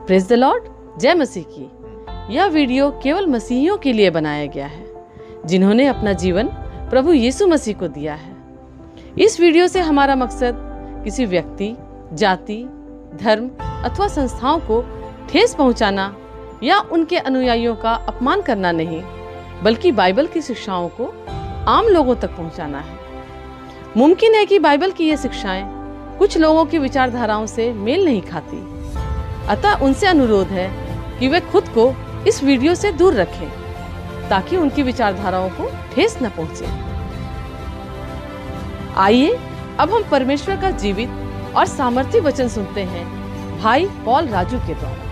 Praise the Lord, जय मसीह की। यह वीडियो केवल मसीहियों के लिए बनाया गया है जिन्होंने अपना जीवन प्रभु यीशु मसीह को दिया है। इस वीडियो से हमारा मकसद किसी व्यक्ति, जाति, धर्म अथवा संस्थाओं को ठेस पहुंचाना या उनके अनुयायियों का अपमान करना नहीं, बल्कि बाइबल की शिक्षाओं को आम लोगों तक पहुंचाना है। मुमकिन है कि बाइबल की ये शिक्षाएं कुछ लोगों की विचारधाराओं से मेल नहीं खाती, अतः उनसे अनुरोध है कि वे खुद को इस वीडियो से दूर रखें ताकि उनकी विचारधाराओं को ठेस न पहुंचे। आइए अब हम परमेश्वर का जीवित और सामर्थी वचन सुनते हैं भाई पॉल राजू के द्वारा।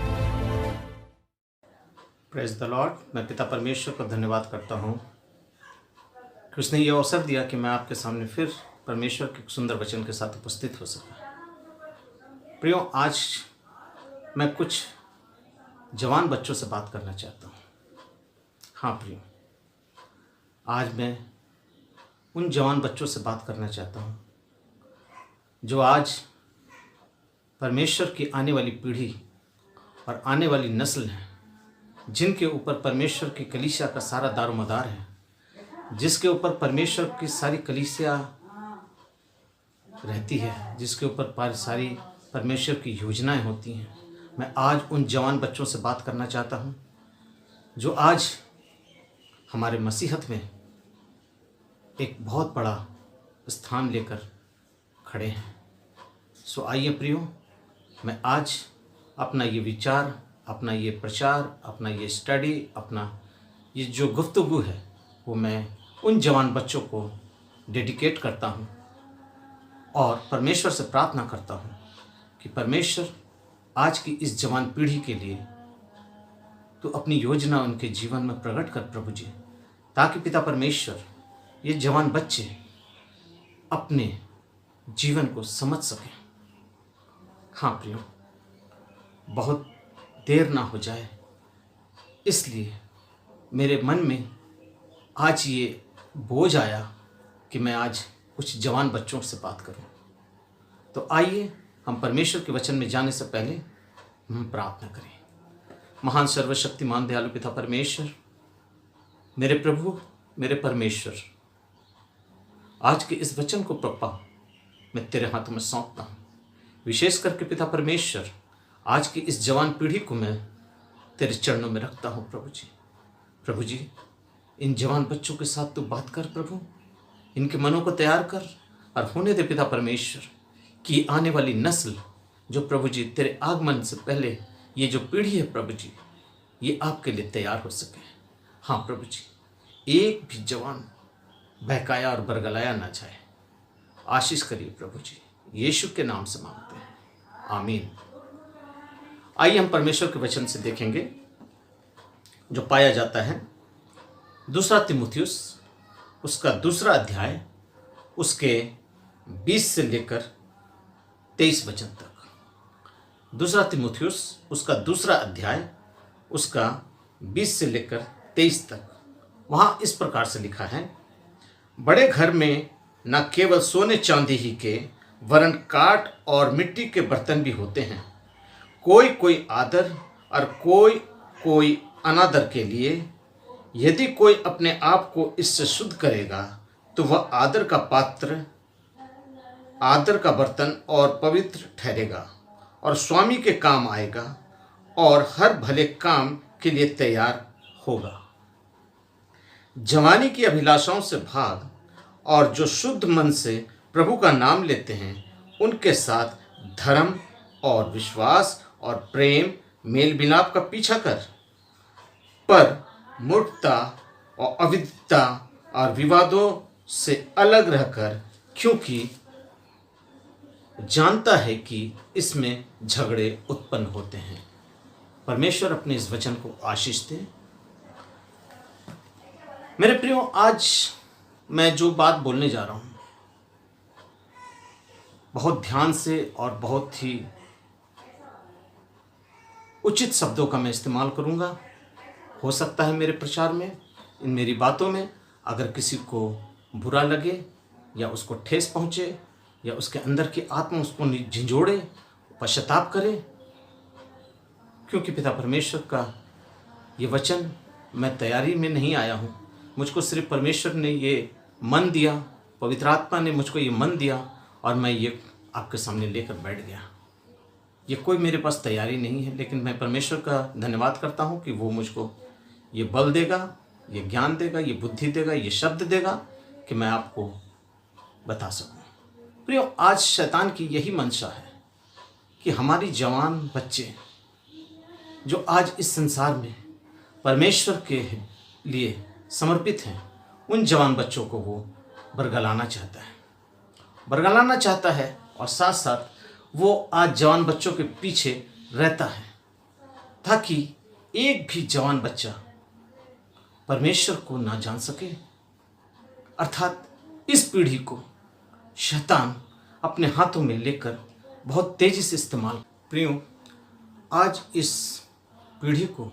Praise the Lord. मैं पिता परमेश्वर को धन्यवाद करता हूँ कि उसने ये अवसर दिया कि मैं आपके सामने फिर परमेश्वर के सुंदर वचन के साथ उपस्थित हो सका। प्रियो, आज मैं कुछ जवान बच्चों से बात करना चाहता हूँ। हाँ प्रियो, आज मैं उन जवान बच्चों से बात करना चाहता हूँ जो आज परमेश्वर की आने वाली पीढ़ी और आने वाली नस्ल है, जिनके ऊपर परमेश्वर की कलीसिया का सारा दारोमदार है, जिसके ऊपर परमेश्वर की सारी कलीसिया रहती है, जिसके ऊपर सारी परमेश्वर की योजनाएं होती हैं। मैं आज उन जवान बच्चों से बात करना चाहता हूं जो आज हमारे मसीहत में एक बहुत बड़ा स्थान लेकर खड़े हैं। सो आइए प्रियो, मैं आज अपना ये विचार, अपना ये प्रचार, अपना ये स्टडी, अपना ये जो गुफ्तगू है वो मैं उन जवान बच्चों को डेडिकेट करता हूँ और परमेश्वर से प्रार्थना करता हूँ कि परमेश्वर आज की इस जवान पीढ़ी के लिए तो अपनी योजना उनके जीवन में प्रकट कर प्रभु जी, ताकि पिता परमेश्वर ये जवान बच्चे अपने जीवन को समझ सकें। हाँ प्रियो, बहुत देर ना हो जाए, इसलिए मेरे मन में आज ये बोझ आया कि मैं आज कुछ जवान बच्चों से बात करूं। तो आइए हम परमेश्वर के वचन में जाने से पहले हम प्रार्थना करें। महान सर्वशक्तिमान दयालु पिता परमेश्वर, मेरे प्रभु, मेरे परमेश्वर, आज के इस वचन को प्रभु मैं तेरे हाथों में सौंपता हूँ। विशेष करके पिता परमेश्वर, आज की इस जवान पीढ़ी को मैं तेरे चरणों में रखता हूँ प्रभु जी। प्रभु जी, इन जवान बच्चों के साथ तू बात कर प्रभु, इनके मनों को तैयार कर और होने दे पिता परमेश्वर कि आने वाली नस्ल जो प्रभु जी तेरे आगमन से पहले ये जो पीढ़ी है प्रभु जी, ये आपके लिए तैयार हो सके। हाँ प्रभु जी, एक भी जवान बहकाया और बरगलाया ना जाए। आशीष करिए प्रभु जी, यीशु के नाम से मांगते हैं, आमीन। आइए हम परमेश्वर के वचन से देखेंगे जो पाया जाता है दूसरा तीमुथियुस उसका दूसरा अध्याय, उसके 20 से लेकर 23 वचन तक। दूसरा तीमुथियुस उसका दूसरा अध्याय, उसका 20 से लेकर 23 तक। वहाँ इस प्रकार से लिखा है, बड़े घर में न केवल सोने चांदी ही के वरन काठ और मिट्टी के बर्तन भी होते हैं। कोई कोई आदर और कोई कोई अनादर के लिए। यदि कोई अपने आप को इससे शुद्ध करेगा तो वह आदर का पात्र, आदर का बर्तन और पवित्र ठहरेगा और स्वामी के काम आएगा और हर भले काम के लिए तैयार होगा। जवानी की अभिलाषाओं से भाग और जो शुद्ध मन से प्रभु का नाम लेते हैं उनके साथ धर्म और विश्वास और प्रेम मेल मिलाप का पीछा कर, पर मूर्खता और अविद्यता और विवादों से अलग रहकर, क्योंकि जानता है कि इसमें झगड़े उत्पन्न होते हैं। परमेश्वर अपने इस वचन को आशीष दे। मेरे प्रियो, आज मैं जो बात बोलने जा रहा हूँ बहुत ध्यान से और बहुत ही उचित शब्दों का मैं इस्तेमाल करूँगा। हो सकता है मेरे प्रचार में, इन मेरी बातों में अगर किसी को बुरा लगे या उसको ठेस पहुँचे या उसके अंदर की आत्मा उसको झिंझोड़े, पश्चाताप करे, क्योंकि पिता परमेश्वर का ये वचन मैं तैयारी में नहीं आया हूँ। मुझको सिर्फ परमेश्वर ने ये मन दिया, पवित्र आत्मा ने मुझको ये मन दिया और मैं ये आपके सामने लेकर बैठ गया। ये कोई मेरे पास तैयारी नहीं है, लेकिन मैं परमेश्वर का धन्यवाद करता हूँ कि वो मुझको ये बल देगा, ये ज्ञान देगा, ये बुद्धि देगा, ये शब्द देगा कि मैं आपको बता सकूँ। प्रियो, आज शैतान की यही मंशा है कि हमारी जवान बच्चे जो आज इस संसार में परमेश्वर के लिए समर्पित हैं, उन जवान बच्चों को वो बरगलाना चाहता है और साथ साथ वो आज जवान बच्चों के पीछे रहता है ताकि एक भी जवान बच्चा परमेश्वर को ना जान सके। अर्थात इस पीढ़ी को शैतान अपने हाथों में लेकर बहुत तेजी से इस्तेमाल। प्रियो, आज इस पीढ़ी को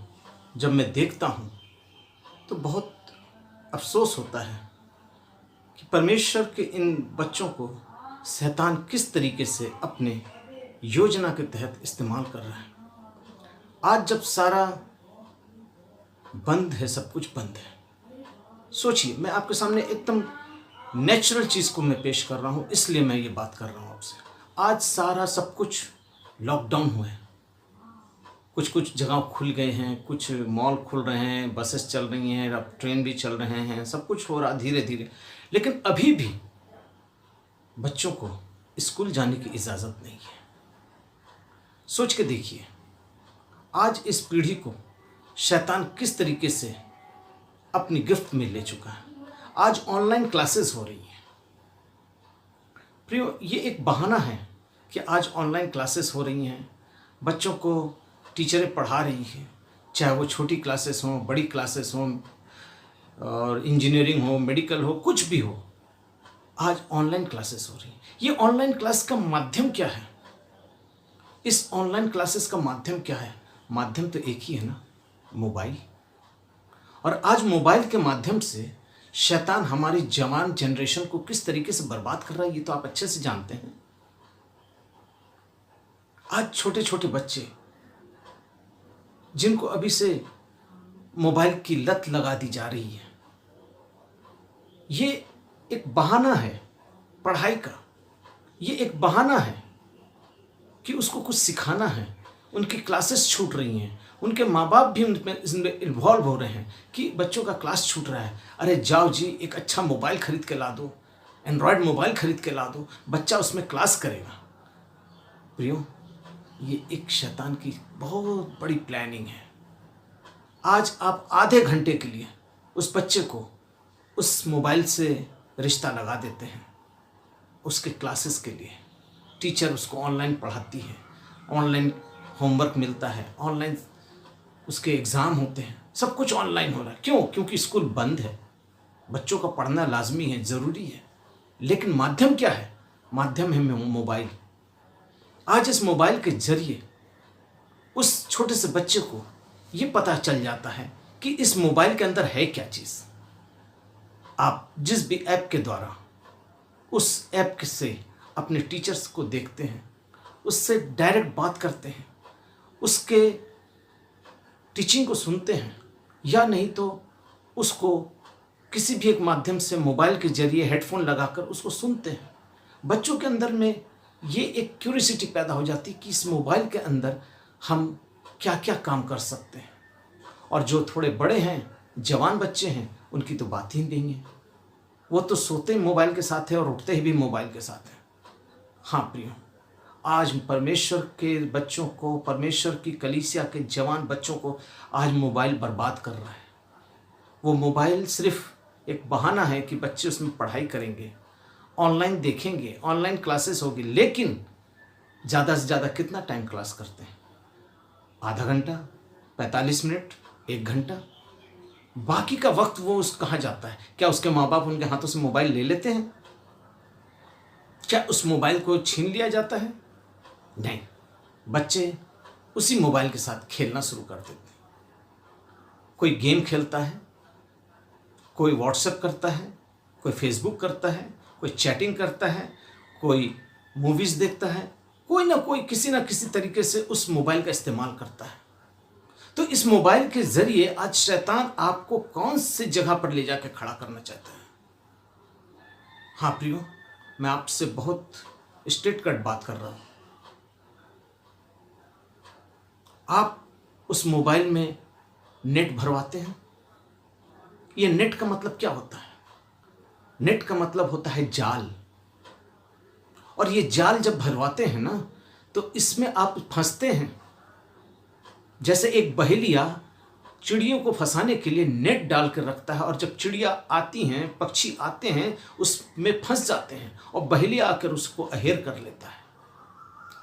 जब मैं देखता हूँ तो बहुत अफसोस होता है कि परमेश्वर के इन बच्चों को शैतान किस तरीके से अपने योजना के तहत इस्तेमाल कर रहा है। आज जब सारा बंद है, सब कुछ बंद है। सोचिए, मैं आपके सामने एकदम नेचुरल चीज़ को मैं पेश कर रहा हूँ, इसलिए मैं ये बात कर रहा हूँ आपसे। आज सारा सब कुछ लॉकडाउन हुआ है। कुछ जगह खुल गए हैं, कुछ मॉल खुल रहे हैं, बसेस चल रही हैं, अब ट्रेन भी चल रहे हैं, सब कुछ हो रहा धीरे धीरे। लेकिन अभी भी बच्चों को स्कूल जाने की इजाज़त नहीं है। सोच के देखिए, आज इस पीढ़ी को शैतान किस तरीके से अपनी गिरफ्त में ले चुका है। आज ऑनलाइन क्लासेस हो रही हैं। प्रियो, ये एक बहाना है कि आज ऑनलाइन क्लासेस हो रही हैं, बच्चों को टीचरें पढ़ा रही हैं, चाहे वो छोटी क्लासेस हों, बड़ी क्लासेस हों, और इंजीनियरिंग हो, मेडिकल हो, कुछ भी हो, आज ऑनलाइन क्लासेस हो रही हैं। ये ऑनलाइन क्लास का माध्यम क्या है? इस ऑनलाइन क्लासेस का माध्यम क्या है? माध्यम तो एक ही है ना, मोबाइल। और आज मोबाइल के माध्यम से शैतान हमारी जवान जनरेशन को किस तरीके से बर्बाद कर रहा है, ये तो आप अच्छे से जानते हैं। आज छोटे छोटे बच्चे जिनको अभी से मोबाइल की लत लगा दी जा रही है, ये एक बहाना है पढ़ाई का, ये एक बहाना है कि उसको कुछ सिखाना है। उनकी क्लासेस छूट रही हैं, उनके माँ बाप भी इसमें इन्वॉल्व हो रहे हैं कि बच्चों का क्लास छूट रहा है, अरे जाओ जी एक अच्छा मोबाइल खरीद के ला दो, एंड्रॉयड मोबाइल खरीद के ला दो, बच्चा उसमें क्लास करेगा। प्रियो, ये एक शैतान की बहुत बड़ी प्लानिंग है। आज आप आधे घंटे के लिए उस बच्चे को उस मोबाइल से रिश्ता लगा देते हैं, उसके क्लासेस के लिए। टीचर उसको ऑनलाइन पढ़ाती है, ऑनलाइन होमवर्क मिलता है, ऑनलाइन उसके एग्ज़ाम होते हैं, सब कुछ ऑनलाइन हो रहा है। क्यों? क्योंकि स्कूल बंद है। बच्चों का पढ़ना लाजमी है, ज़रूरी है, लेकिन माध्यम क्या है? माध्यम है मोबाइल। आज इस मोबाइल के जरिए उस छोटे से बच्चे को ये पता चल जाता है कि इस मोबाइल के अंदर है क्या चीज़। आप जिस भी ऐप के द्वारा उस ऐप से अपने टीचर्स को देखते हैं, उससे डायरेक्ट बात करते हैं, उसके टीचिंग को सुनते हैं, या नहीं तो उसको किसी भी एक माध्यम से मोबाइल के जरिए हेडफोन लगाकर उसको सुनते हैं। बच्चों के अंदर में ये एक क्यूरियोसिटी पैदा हो जाती है कि इस मोबाइल के अंदर हम क्या क्या काम कर सकते हैं। और जो थोड़े बड़े हैं, जवान बच्चे हैं, उनकी तो बात ही नहीं है। वो तो सोते ही मोबाइल के साथ है और उठते ही भी मोबाइल के साथ है। हाँ प्रियो, आज परमेश्वर के बच्चों को, परमेश्वर की कलीसिया के जवान बच्चों को आज मोबाइल बर्बाद कर रहा है। वो मोबाइल सिर्फ एक बहाना है कि बच्चे उसमें पढ़ाई करेंगे, ऑनलाइन देखेंगे, ऑनलाइन क्लासेस होगी, लेकिन ज़्यादा से ज़्यादा कितना टाइम क्लास करते हैं? आधा घंटा, 45 मिनट, 1 घंटा। बाकी का वक्त वो कहाँ जाता है? क्या उसके माँ बाप उनके हाथों से मोबाइल ले लेते हैं? क्या उस मोबाइल को छीन लिया जाता है? नहीं, बच्चे उसी मोबाइल के साथ खेलना शुरू कर देते हैं। कोई गेम खेलता है, कोई व्हाट्सएप करता है, कोई फेसबुक करता है, कोई चैटिंग करता है, कोई मूवीज़ देखता है, कोई ना कोई किसी ना किसी तरीके से उस मोबाइल का इस्तेमाल करता है। तो इस मोबाइल के जरिए आज शैतान आपको कौन सी जगह पर ले जाकर खड़ा करना चाहता है। हाँ प्रियो, मैं आपसे बहुत स्ट्रेट कट बात कर रहा हूं। आप उस मोबाइल में नेट भरवाते हैं। ये नेट का मतलब क्या होता है? नेट का मतलब होता है जाल। और ये जाल जब भरवाते हैं ना, तो इसमें आप फंसते हैं। जैसे एक बहेलिया चिड़ियों को फंसाने के लिए नेट डाल कर रखता है, और जब चिड़िया आती हैं, पक्षी आते हैं, उसमें फंस जाते हैं और बहेलिया आकर उसको अहेर कर लेता है।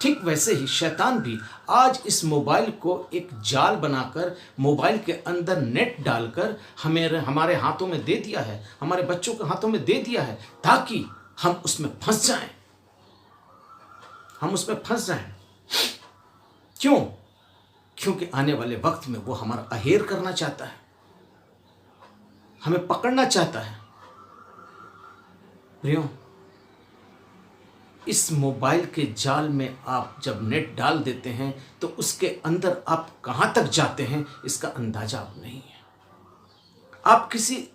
ठीक वैसे ही शैतान भी आज इस मोबाइल को एक जाल बनाकर, मोबाइल के अंदर नेट डालकर हमारे हाथों में दे दिया है, हमारे बच्चों के हाथों में दे दिया है, ताकि हम उसमें फंस जाएं। हम उसमें फंस जाएं। क्यों? क्योंकि आने वाले वक्त में वो हमारा अहेर करना चाहता है, हमें पकड़ना चाहता है। प्रियो, इस मोबाइल के जाल में आप जब नेट डाल देते हैं तो उसके अंदर आप कहां तक जाते हैं इसका अंदाजा आप नहीं है। आप किसी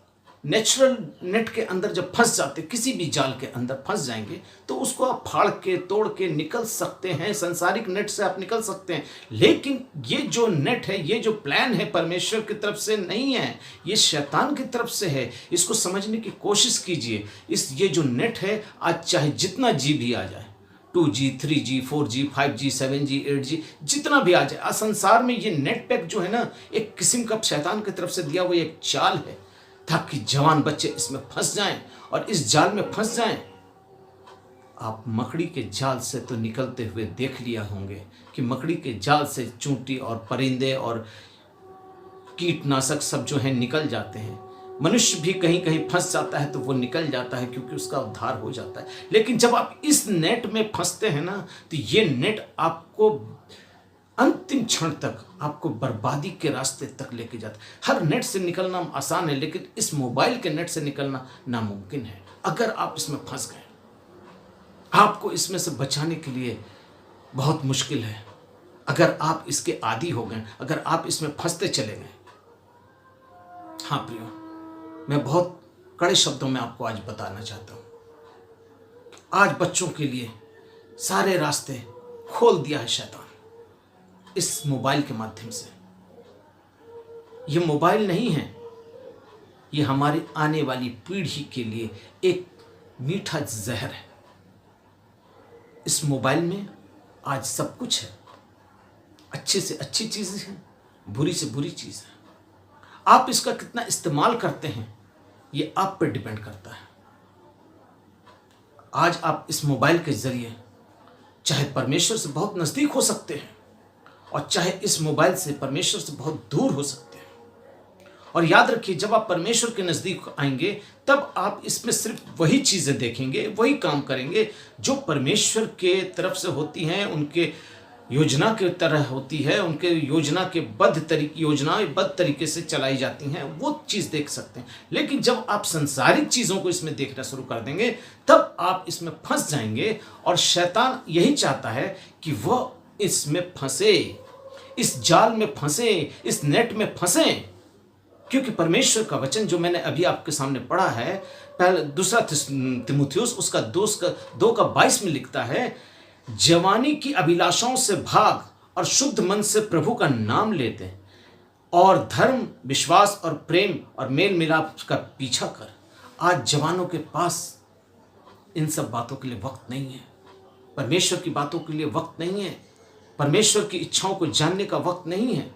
नेचुरल नेट के अंदर जब फंस जाते, किसी भी जाल के अंदर फंस जाएंगे, तो उसको आप फाड़ के तोड़ के निकल सकते हैं। संसारिक नेट से आप निकल सकते हैं, लेकिन ये जो नेट है, ये जो प्लान है, परमेश्वर की तरफ से नहीं है, ये शैतान की तरफ से है। इसको समझने की कोशिश कीजिए। ये जो नेट है, आज चाहे जितना जी भी आ जाए, 2G, 3G, 4G, 5G, 7G, 8G, जितना भी आ जाए, आज संसार में ये नेट पैक जो है ना, एक किस्म का शैतान की तरफ से दिया हुआ एक जाल है, ताकि जवान बच्चे इसमें फंस जाएं और इस जाल में फंस जाएं। आप मकड़ी के जाल से तो निकलते हुए देख लिया होंगे कि मकड़ी के जाल से चूंटी और परिंदे और कीटनाशक सब जो है निकल जाते हैं। मनुष्य भी कहीं कहीं फंस जाता है तो वो निकल जाता है, क्योंकि उसका उद्धार हो जाता है। लेकिन जब आप इस नेट में फंसते हैं ना, तो ये नेट आपको अंतिम क्षण तक, आपको बर्बादी के रास्ते तक लेके जाता है। हर नेट से निकलना आसान है, लेकिन इस मोबाइल के नेट से निकलना नामुमकिन है। अगर आप इसमें फंस गए, आपको इसमें से बचाने के लिए बहुत मुश्किल है। अगर आप इसके आदी हो गए, अगर आप इसमें फंसते चले गए। हाँ प्रियो, मैं बहुत कड़े शब्दों में आपको आज बताना चाहता हूं। आज बच्चों के लिए सारे रास्ते खोल दिया है शैतान इस मोबाइल के माध्यम से। ये मोबाइल नहीं है, ये हमारी आने वाली पीढ़ी के लिए एक मीठा जहर है। इस मोबाइल में आज सब कुछ है, अच्छे से अच्छी चीज़ है, बुरी से बुरी चीज़ है। आप इसका कितना इस्तेमाल करते हैं, ये आप पर डिपेंड करता है। आज आप इस मोबाइल के जरिए चाहे परमेश्वर से बहुत नज़दीक हो सकते हैं, और चाहे इस मोबाइल से परमेश्वर से बहुत दूर हो सकते हैं। और याद रखिए, जब आप परमेश्वर के नज़दीक आएंगे, तब आप इसमें सिर्फ वही चीज़ें देखेंगे, वही काम करेंगे जो परमेश्वर के तरफ से होती हैं, उनके योजना की तरह होती है, उनके योजनाबद्ध तरीके से चलाई जाती हैं, वो चीज़ देख सकते हैं। लेकिन जब आप संसारिक चीज़ों को इसमें देखना शुरू कर देंगे, तब आप इसमें फंस जाएंगे। और शैतान यही चाहता है कि वह इसमें फंसे, इस जाल में फंसे, इस नेट में फंसे। क्योंकि परमेश्वर का वचन जो मैंने अभी आपके सामने पढ़ा है, पहले 2 तीमुथियुस उसका 2:22 में लिखता है, जवानी की अभिलाषाओं से भाग और शुद्ध मन से प्रभु का नाम लेते, और धर्म, विश्वास और प्रेम और मेल मिलाप का पीछा कर। आज जवानों के पास इन सब बातों के लिए वक्त नहीं है, परमेश्वर की बातों के लिए वक्त नहीं है, परमेश्वर की इच्छाओं को जानने का वक्त नहीं है।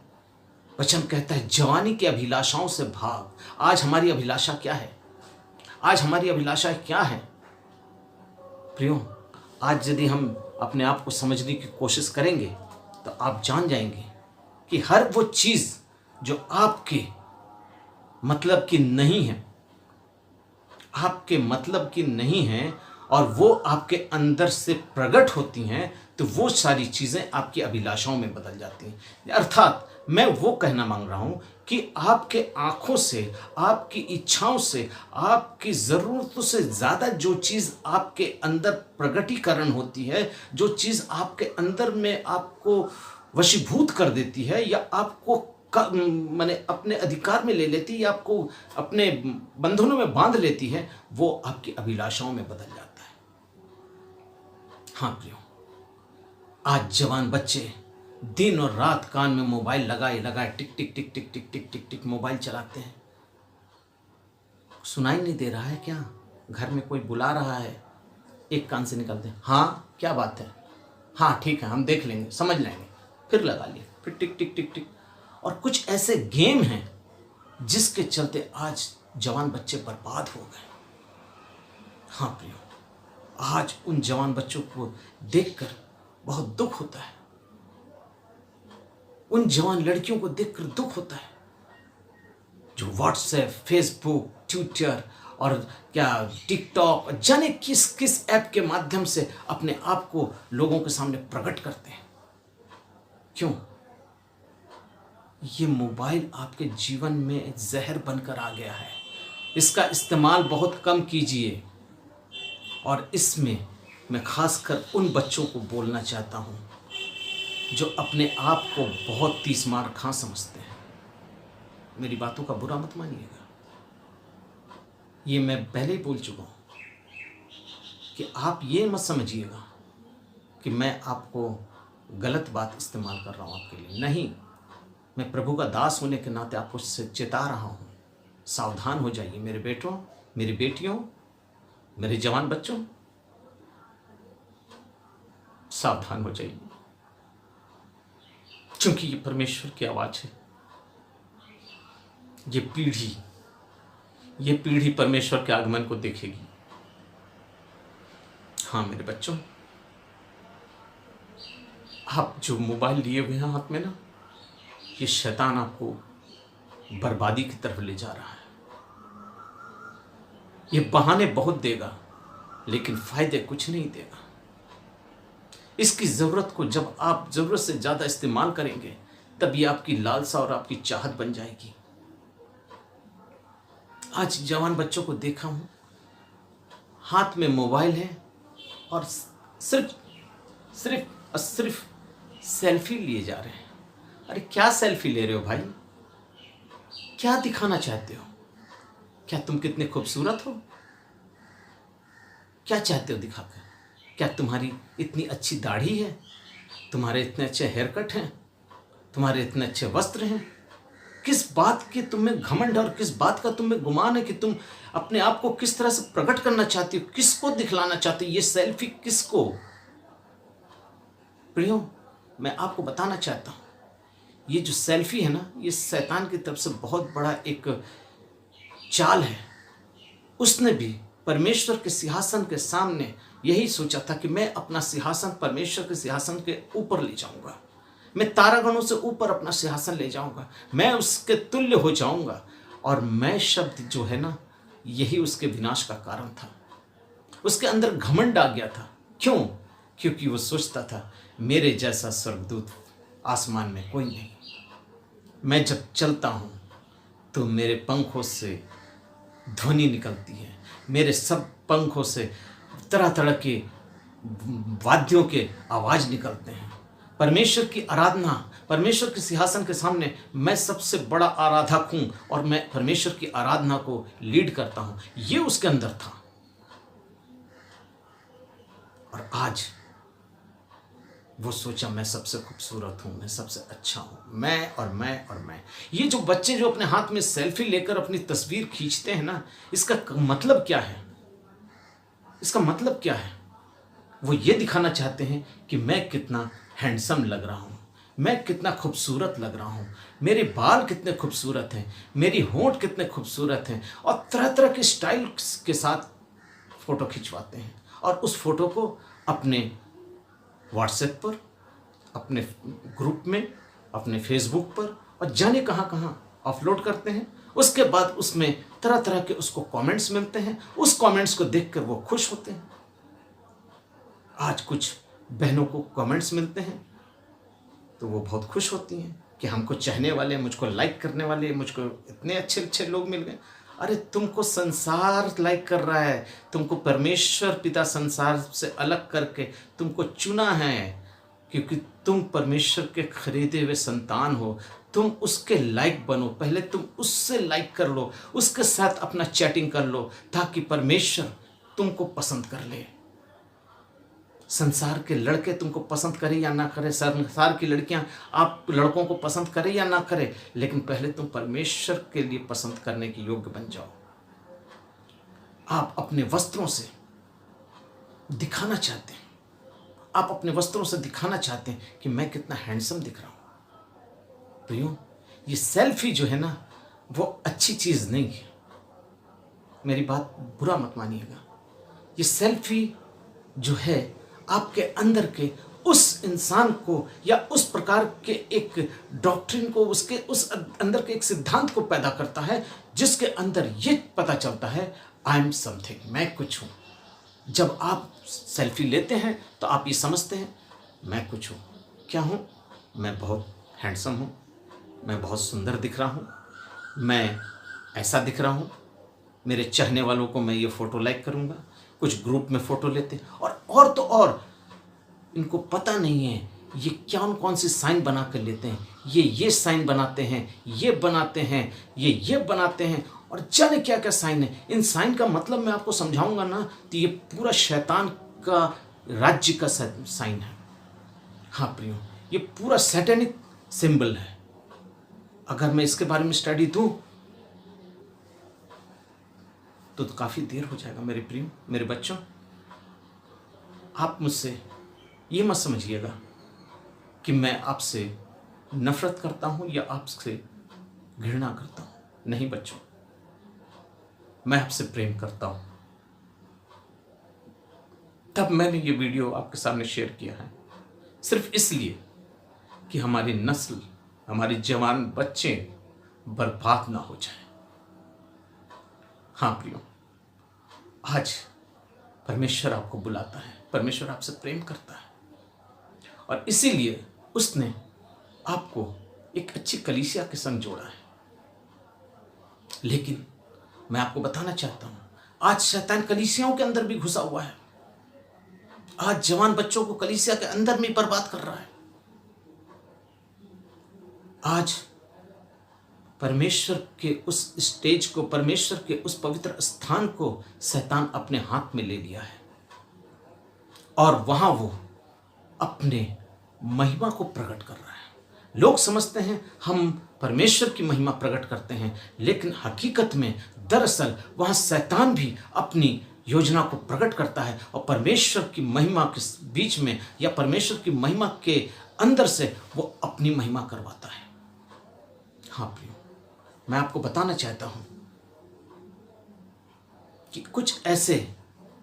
वचन कहता है जवानी की अभिलाषाओं से भाग। आज हमारी अभिलाषा क्या है? आज हमारी अभिलाषा क्या है? प्रियो, आज यदि हम अपने आप को समझने की कोशिश करेंगे, तो आप जान जाएंगे कि हर वो चीज़ जो आपके मतलब की नहीं है, आपके मतलब की नहीं है, और वो आपके अंदर से प्रकट होती हैं, तो वो सारी चीज़ें आपकी अभिलाषाओं में बदल जाती हैं। अर्थात मैं वो कहना मांग रहा हूँ कि आपके आँखों से, आपकी इच्छाओं से, आपकी ज़रूरतों से ज़्यादा जो चीज़ आपके अंदर प्रगटीकरण होती है, जो चीज़ आपके अंदर में आपको वशीभूत कर देती है, या आपको माने अपने अधिकार में ले लेती है, आपको अपने बंधनों में बांध लेती है, वो आपकी अभिलाषाओं में बदल जाता है। हाँ प्रियो, आज जवान बच्चे दिन और रात कान में मोबाइल लगाए लगाए टिक टिक टिक टिक टिक टिक टिक टिक मोबाइल चलाते हैं। सुनाई नहीं दे रहा है क्या? घर में कोई बुला रहा है, एक कान से निकलते हैं, हाँ क्या बात है, हाँ ठीक है हम देख लेंगे समझ लेंगे, फिर लगा लिए, फिर टिक टिक टिक टिक। और कुछ ऐसे गेम हैं जिसके चलते आज जवान बच्चे बर्बाद हो गए। हाँ प्रियो, आज उन जवान बच्चों को देखकर बहुत दुख होता है, उन जवान लड़कियों को देखकर दुख होता है जो व्हाट्सएप, फेसबुक, ट्विटर और क्या टिकटॉक, जाने किस किस ऐप के माध्यम से अपने आप को लोगों के सामने प्रकट करते हैं। क्यों? ये मोबाइल आपके जीवन में जहर बनकर आ गया है। इसका इस्तेमाल बहुत कम कीजिए। और इसमें मैं खासकर उन बच्चों को बोलना चाहता हूँ जो अपने आप को बहुत तीसमार खां समझते हैं। मेरी बातों का बुरा मत मानिएगा, ये मैं पहले ही बोल चुका हूँ कि आप ये मत समझिएगा कि मैं आपको गलत बात इस्तेमाल कर रहा हूँ आपके लिए। नहीं, मैं प्रभु का दास होने के नाते आपको चेता रहा हूँ, सावधान हो जाइए मेरे बेटों, मेरी बेटियों, मेरे जवान बच्चों, सावधान हो जाइए, क्योंकि ये परमेश्वर की आवाज है। ये पीढ़ी परमेश्वर के आगमन को देखेगी। हाँ मेरे बच्चों, आप जो मोबाइल लिए हुए हैं हाथ में ना, ये शैतान आपको बर्बादी की तरफ ले जा रहा है। ये बहाने बहुत देगा लेकिन फायदे कुछ नहीं देगा। इसकी ज़रूरत को जब आप ज़रूरत से ज़्यादा इस्तेमाल करेंगे तब ये आपकी लालसा और आपकी चाहत बन जाएगी। आज जवान बच्चों को देखा हूँ, हाथ में मोबाइल है और सिर्फ सेल्फी लिए जा रहे हैं। अरे क्या सेल्फी ले रहे हो भाई? क्या दिखाना चाहते हो? क्या तुम कितने खूबसूरत हो? क्या चाहते हो दिखाकर? क्या तुम्हारी इतनी अच्छी दाढ़ी है? तुम्हारे इतने अच्छे हेयर कट हैं? तुम्हारे इतने अच्छे वस्त्र हैं? किस बात की तुम्हें घमंड और किस बात का तुम्हें गुमान है कि तुम अपने आप को किस तरह से प्रकट करना चाहती हो? किसको दिखलाना चाहती हो? ये सेल्फी किसको? प्रियो, मैं आपको बताना चाहता हूं, ये जो सेल्फी है ना, ये शैतान की तरफ से बहुत बड़ा एक चाल है। उसने भी परमेश्वर के सिंहासन के सामने यही सोचा था कि मैं अपना सिंहासन परमेश्वर के सिंहासन के ऊपर ले जाऊंगा, मैं तारागणों से ऊपर अपना सिंहासन ले जाऊंगा, मैं उसके तुल्य हो जाऊंगा। और मैं शब्द जो है ना, यही उसके विनाश का कारण था। उसके अंदर घमंड आ गया था। क्यों? क्योंकि वो सोचता था मेरे जैसा स्वर्गदूत आसमान में कोई नहीं। मैं जब चलता हूँ तो मेरे पंखों से ध्वनि निकलती है, मेरे सब पंखों से तरह तरह के वाद्यों के आवाज़ निकलते हैं। परमेश्वर की आराधना, परमेश्वर के सिंहासन के सामने मैं सबसे बड़ा आराधक हूँ और मैं परमेश्वर की आराधना को लीड करता हूँ, ये उसके अंदर था। और आज वो सोचा मैं सबसे खूबसूरत हूँ, मैं सबसे अच्छा हूँ, मैं और मैं और मैं। ये जो बच्चे जो अपने हाथ में सेल्फी लेकर अपनी तस्वीर खींचते हैं ना, इसका मतलब क्या है? इसका मतलब क्या है? वो ये दिखाना चाहते हैं कि मैं कितना हैंडसम लग रहा हूँ, मैं कितना खूबसूरत लग रहा हूँ, मेरे बाल कितने खूबसूरत हैं, मेरी होंठ कितने खूबसूरत हैं, और तरह तरह के स्टाइल के साथ फ़ोटो खिंचवाते हैं और उस फ़ोटो को अपने व्हाट्सएप पर, अपने ग्रुप में, अपने फेसबुक पर और जाने कहाँ कहाँ अपलोड करते हैं। उसके बाद उसमें तरह तरह के उसको कमेंट्स मिलते हैं, उस कमेंट्स को देखकर वो खुश होते हैं। आज कुछ बहनों को कमेंट्स मिलते हैं तो वो बहुत खुश होती हैं कि हमको चाहने वाले, मुझको लाइक करने वाले, मुझको इतने अच्छे अच्छे लोग मिल गए। अरे तुमको संसार लाइक कर रहा है, तुमको परमेश्वर पिता संसार से अलग करके तुमको चुना है क्योंकि तुम परमेश्वर के खरीदे हुए संतान हो। तुम उसके लायक बनो, पहले तुम उससे लाइक कर लो, उसके साथ अपना चैटिंग कर लो, ताकि परमेश्वर तुमको पसंद कर ले। संसार के लड़के तुमको पसंद करें या ना करें, संसार की लड़कियां आप लड़कों को पसंद करें या ना करें, लेकिन पहले तुम परमेश्वर के लिए पसंद करने के योग्य बन जाओ। आप अपने वस्त्रों से दिखाना चाहते हैं, आप अपने वस्त्रों से दिखाना चाहते हैं कि मैं कितना हैंडसम दिख रहा हूं। प्रियो, ये सेल्फी जो है ना, वो अच्छी चीज नहीं है। मेरी बात बुरा मत मानिएगा। ये सेल्फी जो है आपके अंदर के उस इंसान को या उस प्रकार के एक डॉक्ट्रिन को, उसके उस अंदर के एक सिद्धांत को पैदा करता है, जिसके अंदर ये पता चलता है आई एम समथिंग, मैं कुछ हूं। जब आप सेल्फी लेते हैं तो आप ये समझते हैं मैं कुछ हूं। क्या हूं? मैं बहुत हैंडसम हूं, मैं बहुत सुंदर दिख रहा हूं, मैं ऐसा दिख रहा हूं, मेरे चाहने वालों को मैं ये फ़ोटो लाइक करूंगा। कुछ ग्रुप में फ़ोटो लेते हैं और तो और इनको पता नहीं है ये कौन सी साइन बना कर लेते हैं। ये साइन बनाते हैं, ये बनाते हैं, ये बनाते हैं, और जाने क्या क्या साइन है। इन साइन का मतलब मैं आपको समझाऊंगा ना, तो ये पूरा शैतान का राज्य का साइन है। हाँ प्रियो, ये पूरा सैटेनिक सिंबल है। अगर मैं इसके बारे में स्टडी दूं तो काफ़ी देर हो जाएगा मेरे प्रियो, मेरे बच्चों। आप मुझसे ये मत समझिएगा कि मैं आपसे नफरत करता हूं या आपसे घृणा करता हूं। नहीं बच्चों, मैं आपसे प्रेम करता हूं। तब मैंने ये वीडियो आपके सामने शेयर किया है, सिर्फ इसलिए कि हमारी नस्ल, हमारे जवान बच्चे बर्बाद ना हो जाए। हाँ प्रियो, आज परमेश्वर आपको बुलाता है, परमेश्वर आपसे प्रेम करता है, और इसीलिए उसने आपको एक अच्छी कलीसिया के संग जोड़ा है। लेकिन मैं आपको बताना चाहता हूं, आज शैतान कलीसियाओं के अंदर भी घुसा हुआ है। आज जवान बच्चों को कलीसिया के अंदर में बर्बाद कर रहा है। आज परमेश्वर के उस स्टेज को, परमेश्वर के उस पवित्र स्थान को शैतान अपने हाथ में ले लिया है, और वहां वो अपने महिमा को प्रकट कर रहा है। लोग समझते हैं हम परमेश्वर की महिमा प्रकट करते हैं, लेकिन हकीकत में दरअसल वहां शैतान भी अपनी योजना को प्रकट करता है, और परमेश्वर की महिमा के बीच में या परमेश्वर की महिमा के अंदर से वो अपनी महिमा करवाता है। हाँ प्रियो, मैं आपको बताना चाहता हूं कि कुछ ऐसे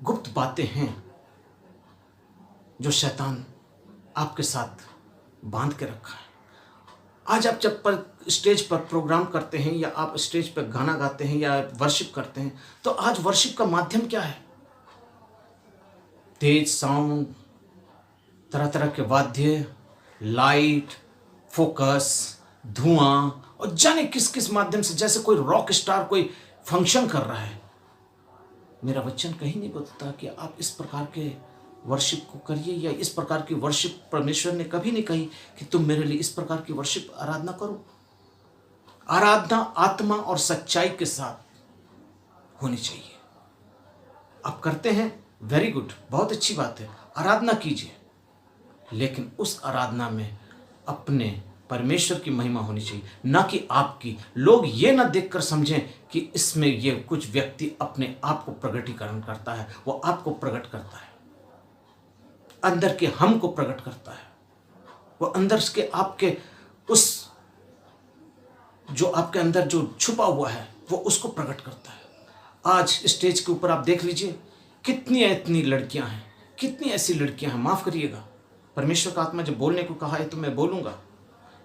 गुप्त बातें हैं जो शैतान आपके साथ बांध के रखा है। आज आप जब स्टेज पर प्रोग्राम करते हैं या आप स्टेज पर गाना गाते हैं या वर्शिप करते हैं, तो आज वर्शिप का माध्यम क्या है? तेज साउंड, तरह तरह के वाद्य, लाइट, फोकस, धुआं, और जाने किस किस माध्यम से, जैसे कोई रॉक स्टार कोई फंक्शन कर रहा है। मेरा वचन कहीं नहीं बताता कि आप इस प्रकार के वर्शिप को करिए, या इस प्रकार की वर्शिप परमेश्वर ने कभी नहीं कही कि तुम मेरे लिए इस प्रकार की वर्शिप आराधना करो। आराधना आत्मा और सच्चाई के साथ होनी चाहिए। आप करते हैं, वेरी गुड, बहुत अच्छी बात है, आराधना कीजिए, लेकिन उस आराधना में अपने परमेश्वर की महिमा होनी चाहिए, ना कि आपकी। लोग ये ना देखकर समझें कि इसमें ये कुछ व्यक्ति अपने आप को प्रगटीकरण करता है। वो आपको प्रकट करता है, अंदर के हम को प्रकट करता है। वो अंदर के आपके उस जो आपके अंदर जो छुपा हुआ है, वो उसको प्रकट करता है। आज स्टेज के ऊपर आप देख लीजिए, कितनी इतनी लड़कियां हैं, कितनी ऐसी लड़कियां हैं। माफ करिएगा, परमेश्वर का आत्मा जब बोलने को कहा है तो मैं बोलूंगा।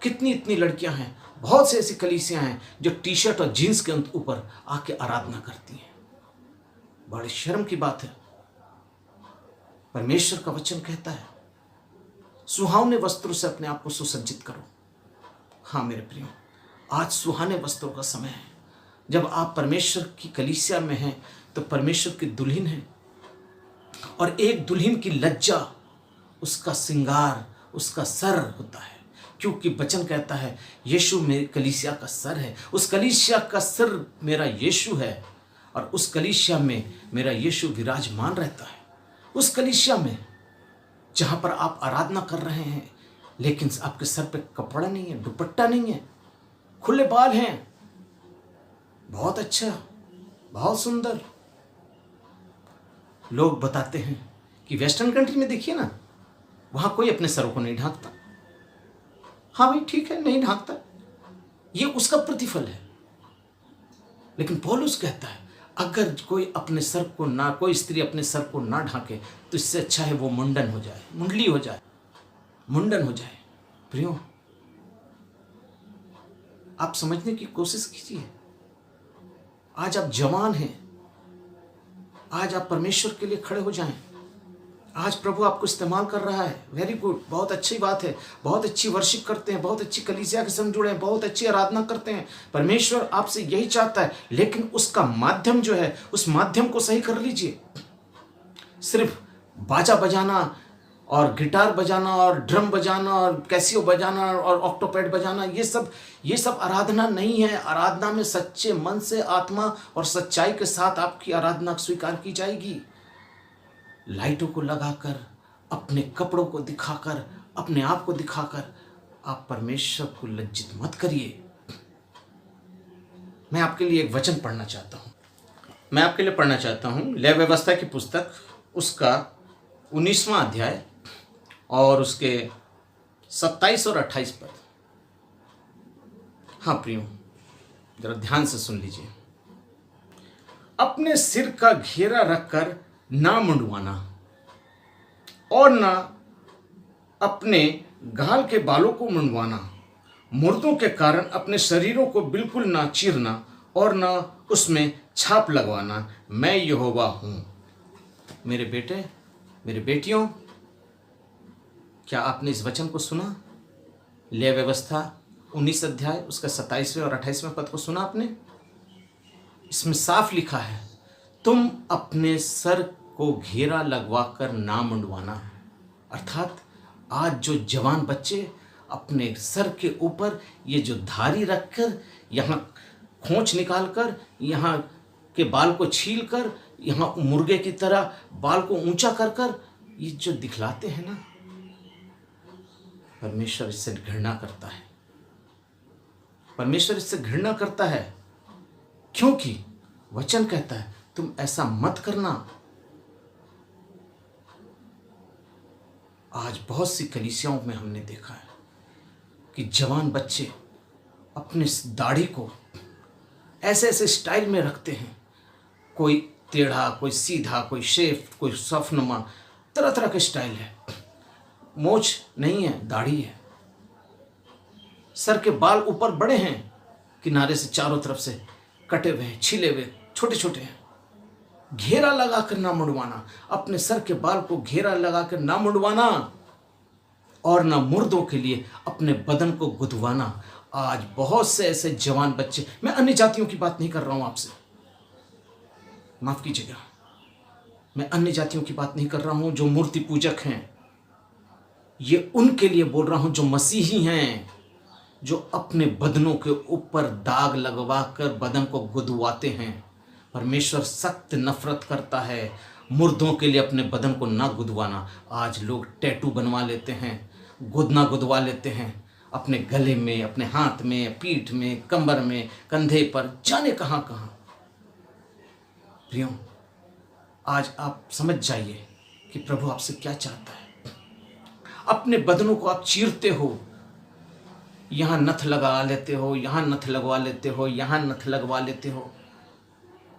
कितनी इतनी लड़कियां हैं, बहुत से ऐसी कलीसियां हैं जो टी शर्ट और जीन्स के ऊपर आके आराधना करती हैं। बड़ी शर्म की बात है। परमेश्वर का वचन कहता है, सुहावने वस्त्रों से अपने आप को सुसज्जित करो। हाँ मेरे प्रियो, आज सुहाने वस्त्रों का समय है। जब आप परमेश्वर की कलीसिया में हैं तो परमेश्वर की दुल्हन है, और एक दुल्हन की लज्जा, उसका श्रृंगार, उसका सर होता है, क्योंकि वचन कहता है यीशु मेरी कलीसिया का सर है। उस कलीसिया का सर मेरा यीशु है और उस कलीसिया में मेरा यीशु विराजमान रहता है। उस कलीसिया में जहाँ पर आप आराधना कर रहे हैं लेकिन आपके सर पे कपड़ा नहीं है, दुपट्टा नहीं है, खुले बाल हैं, बहुत अच्छा, बहुत सुंदर। लोग बताते हैं कि वेस्टर्न कंट्री में देखिए ना, वहाँ कोई अपने सरों को नहीं ढांकता। हाँ भाई ठीक है, नहीं ढांकता, ये उसका प्रतिफल है। लेकिन पौलुस कहता है अगर कोई अपने सर को ना, कोई स्त्री अपने सर को ना ढांके तो इससे अच्छा है वो मुंडन हो जाए, मुंडली हो जाए, मुंडन हो जाए। प्रियो, आप समझने की कोशिश कीजिए। आज आप जवान हैं, आज आप परमेश्वर के लिए खड़े हो जाएं। आज प्रभु आपको इस्तेमाल कर रहा है, वेरी गुड, बहुत अच्छी बात है। बहुत अच्छी वर्शिप करते हैं, बहुत अच्छी कलीसिया के संग जुड़े हैं, बहुत अच्छी आराधना करते हैं। परमेश्वर आपसे यही चाहता है, लेकिन उसका माध्यम जो है उस माध्यम को सही कर लीजिए। सिर्फ बाजा बजाना और गिटार बजाना और ड्रम बजाना और कैसियो बजाना और ऑक्टोपैड बजाना, ये सब आराधना नहीं है। आराधना में सच्चे मन से, आत्मा और सच्चाई के साथ आपकी आराधना स्वीकार की जाएगी। लाइटों को लगाकर, अपने कपड़ों को दिखाकर, अपने आप को दिखाकर आप परमेश्वर को लज्जित मत करिए। मैं आपके लिए एक वचन पढ़ना चाहता हूँ। मैं आपके लिए पढ़ना चाहता हूँ लेवी व्यवस्था की पुस्तक, उसका 19वां अध्याय और उसके 27 और 28 पद। हाँ प्रियो, जरा ध्यान से सुन लीजिए। अपने सिर का घेरा रखकर ना मुंडवाना और ना अपने गाल के बालों को मुंडवाना, मुर्दों के कारण अपने शरीरों को बिल्कुल ना चीरना और ना उसमें छाप लगवाना, मैं यहोवा हूं। मेरे बेटे, मेरे बेटियों, क्या आपने इस वचन को सुना? लेवी व्यवस्था 19 अध्याय उसका 27वें और 28वें पद को सुना आपने? इसमें साफ लिखा है, तुम अपने सर को घेरा लगवाकर ना मुंडवाना। अर्थात आज जो जवान बच्चे अपने सर के ऊपर ये जो धारी रखकर, यहाँ खोंच निकालकर, यहाँ के बाल को छील कर, यहाँ मुर्गे की तरह बाल को ऊंचा कर कर ये जो दिखलाते हैं ना, परमेश्वर इससे घृणा करता है। परमेश्वर इससे घृणा करता है, क्योंकि वचन कहता है तुम ऐसा मत करना। आज बहुत सी कलीसियाओं में हमने देखा है कि जवान बच्चे अपने दाढ़ी को ऐसे ऐसे स्टाइल में रखते हैं, कोई टेढ़ा, कोई सीधा, कोई शेफ, कोई सफनुमा, तरह तरह के स्टाइल है। मोछ नहीं है, दाढ़ी है। सर के बाल ऊपर बड़े हैं, किनारे से चारों तरफ से कटे हुए हैं, छिले हुए, छोटे छोटे हैं। घेरा लगाकर ना मुंडवाना, अपने सर के बाल को घेरा लगाकर ना मुंडवाना और ना मुर्दों के लिए अपने बदन को गुदवाना। आज बहुत से ऐसे जवान बच्चे, मैं अन्य जातियों की बात नहीं कर रहा हूं आपसे, माफ कीजिएगा, मैं अन्य जातियों की बात नहीं कर रहा हूं जो मूर्ति पूजक हैं, ये उनके लिए बोल रहा हूं जो मसीही हैं, जो अपने बदनों के ऊपर दाग लगवा कर बदन को गुदवाते हैं। परमेश्वर सख्त नफरत करता है मुर्दों के लिए अपने बदन को ना गुदवाना। आज लोग टैटू बनवा लेते हैं, गुदना गुदवा लेते हैं अपने गले में, अपने हाथ में, पीठ में, कमर में, कंधे पर, जाने कहाँ कहाँ। प्रियो, आज आप समझ जाइए कि प्रभु आपसे क्या चाहता है। अपने बदनों को आप चीरते हो, यहाँ नथ लगा लेते हो, यहाँ नथ लगवा लेते हो, यहाँ नथ लगवा लेते हो,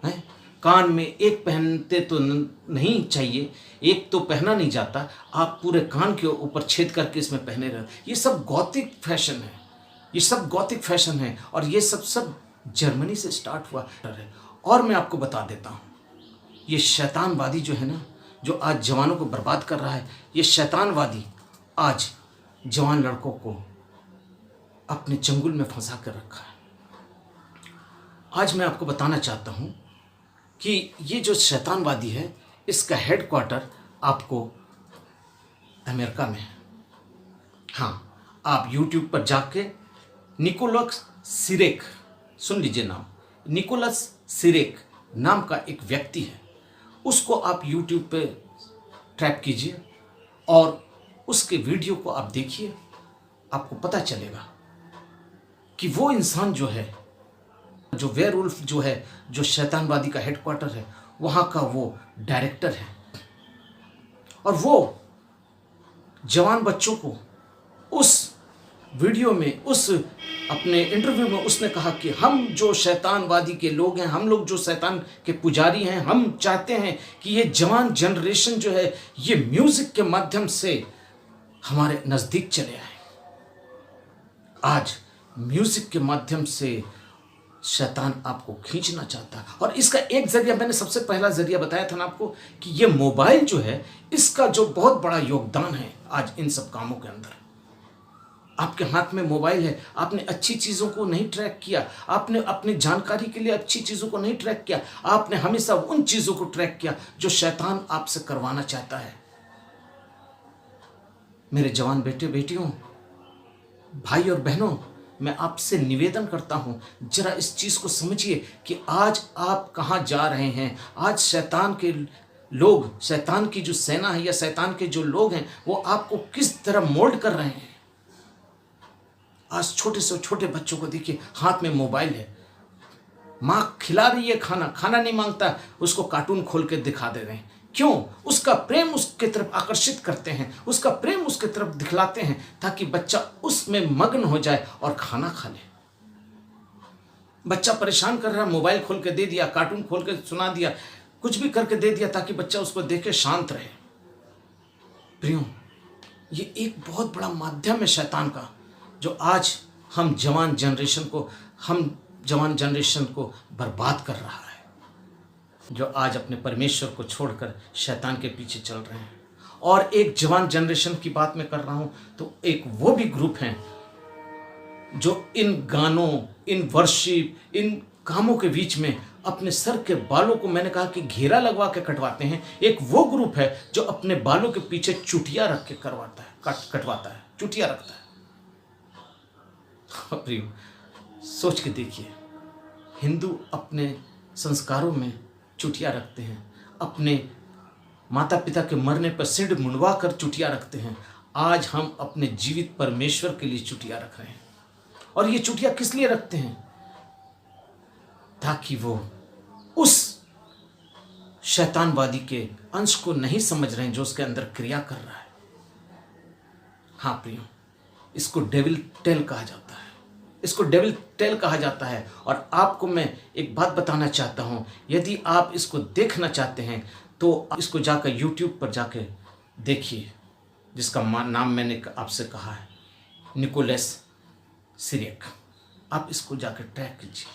हैं? कान में एक पहनते तो नहीं चाहिए, एक तो पहना नहीं जाता, आप पूरे कान के ऊपर छेद करके इसमें पहने रहे। ये सब गौतिक फैशन है, ये सब गौतिक फैशन है और ये सब जर्मनी से स्टार्ट हुआ है। और मैं आपको बता देता हूँ, ये शैतानवादी जो है ना, जो आज जवानों को बर्बाद कर रहा है, ये शैतानवादी आज जवान लड़कों को अपने चंगुल में फंसा कर रखा है। आज मैं आपको बताना चाहता हूं कि ये जो शैतानवादी है, इसका हेडक्वार्टर आपको अमेरिका में है। हाँ, आप YouTube पर जाके निकोलस सिरेक, सुन लीजिए नाम, निकोलस सिरेक नाम का एक व्यक्ति है, उसको आप YouTube पे ट्रैप कीजिए और उसके वीडियो को आप देखिए। आपको पता चलेगा कि वो इंसान जो है, जो वेयरवुल्फ जो है, जो शैतानवादी का हेडक्वार्टर है, वहाँ का वो डायरेक्टर है। और वो जवान बच्चों को उस वीडियो में, उस अपने इंटरव्यू में उसने कहा कि हम जो शैतानवादी के लोग हैं, हम लोग जो शैतान के पुजारी हैं, हम चाहते हैं कि ये जवान जनरेशन जो है ये म्यूजिक के माध्यम से हमारे नज़दीक चले आए। आज म्यूजिक के माध्यम से शैतान आपको खींचना चाहता है। और इसका एक जरिया, मैंने सबसे पहला जरिया बताया था ना आपको कि ये मोबाइल जो है, इसका जो बहुत बड़ा योगदान है आज इन सब कामों के अंदर। आपके हाथ में मोबाइल है, आपने अच्छी चीज़ों को नहीं ट्रैक किया, आपने अपनी जानकारी के लिए अच्छी चीज़ों को नहीं ट्रैक किया, आपने हमेशा उन चीज़ों को ट्रैक किया जो शैतान आपसे करवाना चाहता है। मेरे जवान बेटे बेटियों, भाई और बहनों, मैं आपसे निवेदन करता हूं, जरा इस चीज़ को समझिए कि आज आप कहां जा रहे हैं। आज शैतान के लोग, शैतान की जो सेना है या शैतान के जो लोग हैं, वो आपको किस तरह मोल्ड कर रहे हैं। आज छोटे से छोटे बच्चों को देखिए, हाथ में मोबाइल है, माँ खिला रही है खाना, खाना नहीं मांगता, उसको कार्टून खोल के दिखा दे रहे हैं। क्यों? उसका प्रेम उसके तरफ आकर्षित करते हैं, उसका प्रेम उसके तरफ दिखलाते हैं ताकि बच्चा उसमें मग्न हो जाए और खाना खा ले। बच्चा परेशान कर रहा है, मोबाइल खोल के दे दिया, कार्टून खोल के सुना दिया, कुछ भी करके दे दिया ताकि बच्चा उसको देखे शांत रहे। प्रियो, ये एक बहुत बड़ा माध्यम है शैतान का, जो आज हम जवान जनरेशन को बर्बाद कर रहा है, जो आज अपने परमेश्वर को छोड़कर शैतान के पीछे चल रहे हैं। और एक जवान जनरेशन की बात मैं कर रहा हूं, तो एक वो भी ग्रुप हैं जो इन गानों, इन वर्शिप, इन कामों के बीच में अपने सर के बालों को, मैंने कहा कि घेरा लगवा के कटवाते हैं। एक वो ग्रुप है जो अपने बालों के पीछे चुटिया रख के करवाता है, कटवाता है, चुटिया रखता है। प्रियो, सोच के देखिए, हिंदू अपने संस्कारों में चुटिया रखते हैं, अपने माता पिता के मरने पर सिर मुंडवा कर चुटिया रखते हैं। आज हम अपने जीवित परमेश्वर के लिए चुटिया रख रहे हैं। और ये चुटिया किस लिए रखते हैं? ताकि वो उस शैतानवादी के अंश को नहीं समझ रहे हैं जो उसके अंदर क्रिया कर रहा है। हाँ प्रियो, इसको डेविल टेल कहा जाता है, इसको डेविल टेल कहा जाता है। और आपको मैं एक बात बताना चाहता हूँ, यदि आप इसको देखना चाहते हैं तो इसको जाकर YouTube पर जाकर देखिए, जिसका नाम मैंने आपसे कहा है, निकोलस सिरेक। आप इसको जाकर ट्रैक कीजिए,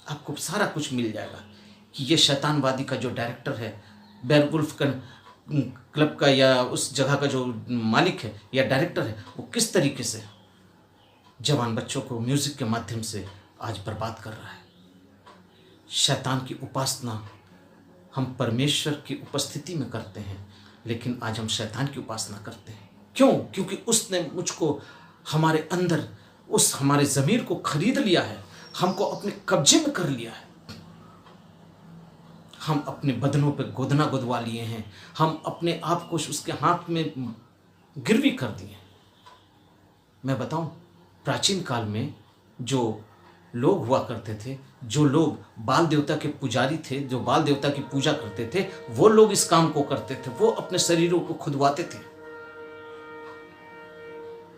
आपको सारा कुछ मिल जाएगा कि ये शैतानवादी का जो डायरेक्टर है, वेयरवुल्फ का क्लब का या उस जगह का जो मालिक है या डायरेक्टर है, वो किस तरीके से जवान बच्चों को म्यूजिक के माध्यम से आज बर्बाद कर रहा है। शैतान की उपासना हम परमेश्वर की उपस्थिति में करते हैं, लेकिन आज हम शैतान की उपासना करते हैं। क्यों? क्योंकि उसने मुझको हमारे अंदर, उस हमारे ज़मीर को खरीद लिया है, हमको अपने कब्जे में कर लिया है। हम अपने बदनों पे गोदना गुदवा लिए हैं, हम अपने आप को उसके हाथ में गिरवी कर दिए। मैं बताऊं, प्राचीन काल में जो लोग हुआ करते थे, जो लोग बाल देवता के पुजारी थे, जो बाल देवता की पूजा करते थे, वो लोग इस काम को करते थे, वो अपने शरीरों को खुदवाते थे।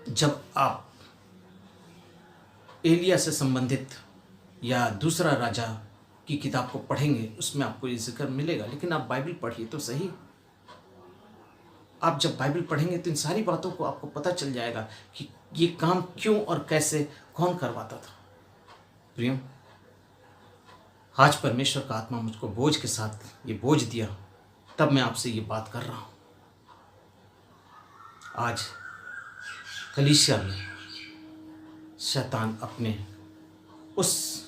जब आप एलिया से संबंधित या दूसरा राजा की किताब को पढ़ेंगे, उसमें आपको ये जिक्र मिलेगा। लेकिन आप बाइबल पढ़िए तो सही। आप जब बाइबल पढ़ेंगे तो इन सारी बातों को आपको पता चल जाएगा कि ये काम क्यों और कैसे कौन करवाता था। प्रियो, आज परमेश्वर का आत्मा मुझको बोझ के साथ ये बोझ दिया, तब मैं आपसे ये बात कर रहा हूँ। आज कलीसिया में शैतान अपने उस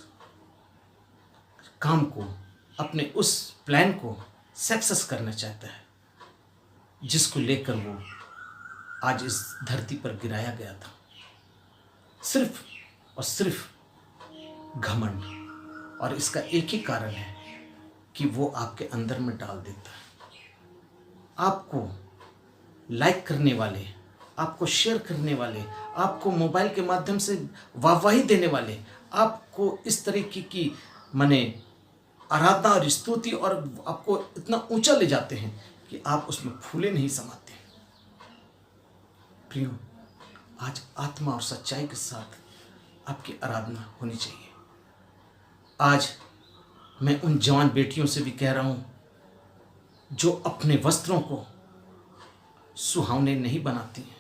काम को, अपने उस प्लान को सक्सेस करना चाहता है, जिसको लेकर वो आज इस धरती पर गिराया गया था, सिर्फ और सिर्फ घमंड। और इसका एक ही कारण है कि वो आपके अंदर में डाल देता है। आपको लाइक करने वाले, आपको शेयर करने वाले, आपको मोबाइल के माध्यम से वाहवाही देने वाले, आपको इस तरीके की माने आराधना और स्तुति और आपको इतना ऊंचा ले जाते हैं कि आप उसमें फूले नहीं समाते। प्रियो, आज आत्मा और सच्चाई के साथ आपकी आराधना होनी चाहिए। आज मैं उन जवान बेटियों से भी कह रहा हूं जो अपने वस्त्रों को सुहावने नहीं बनाती हैं।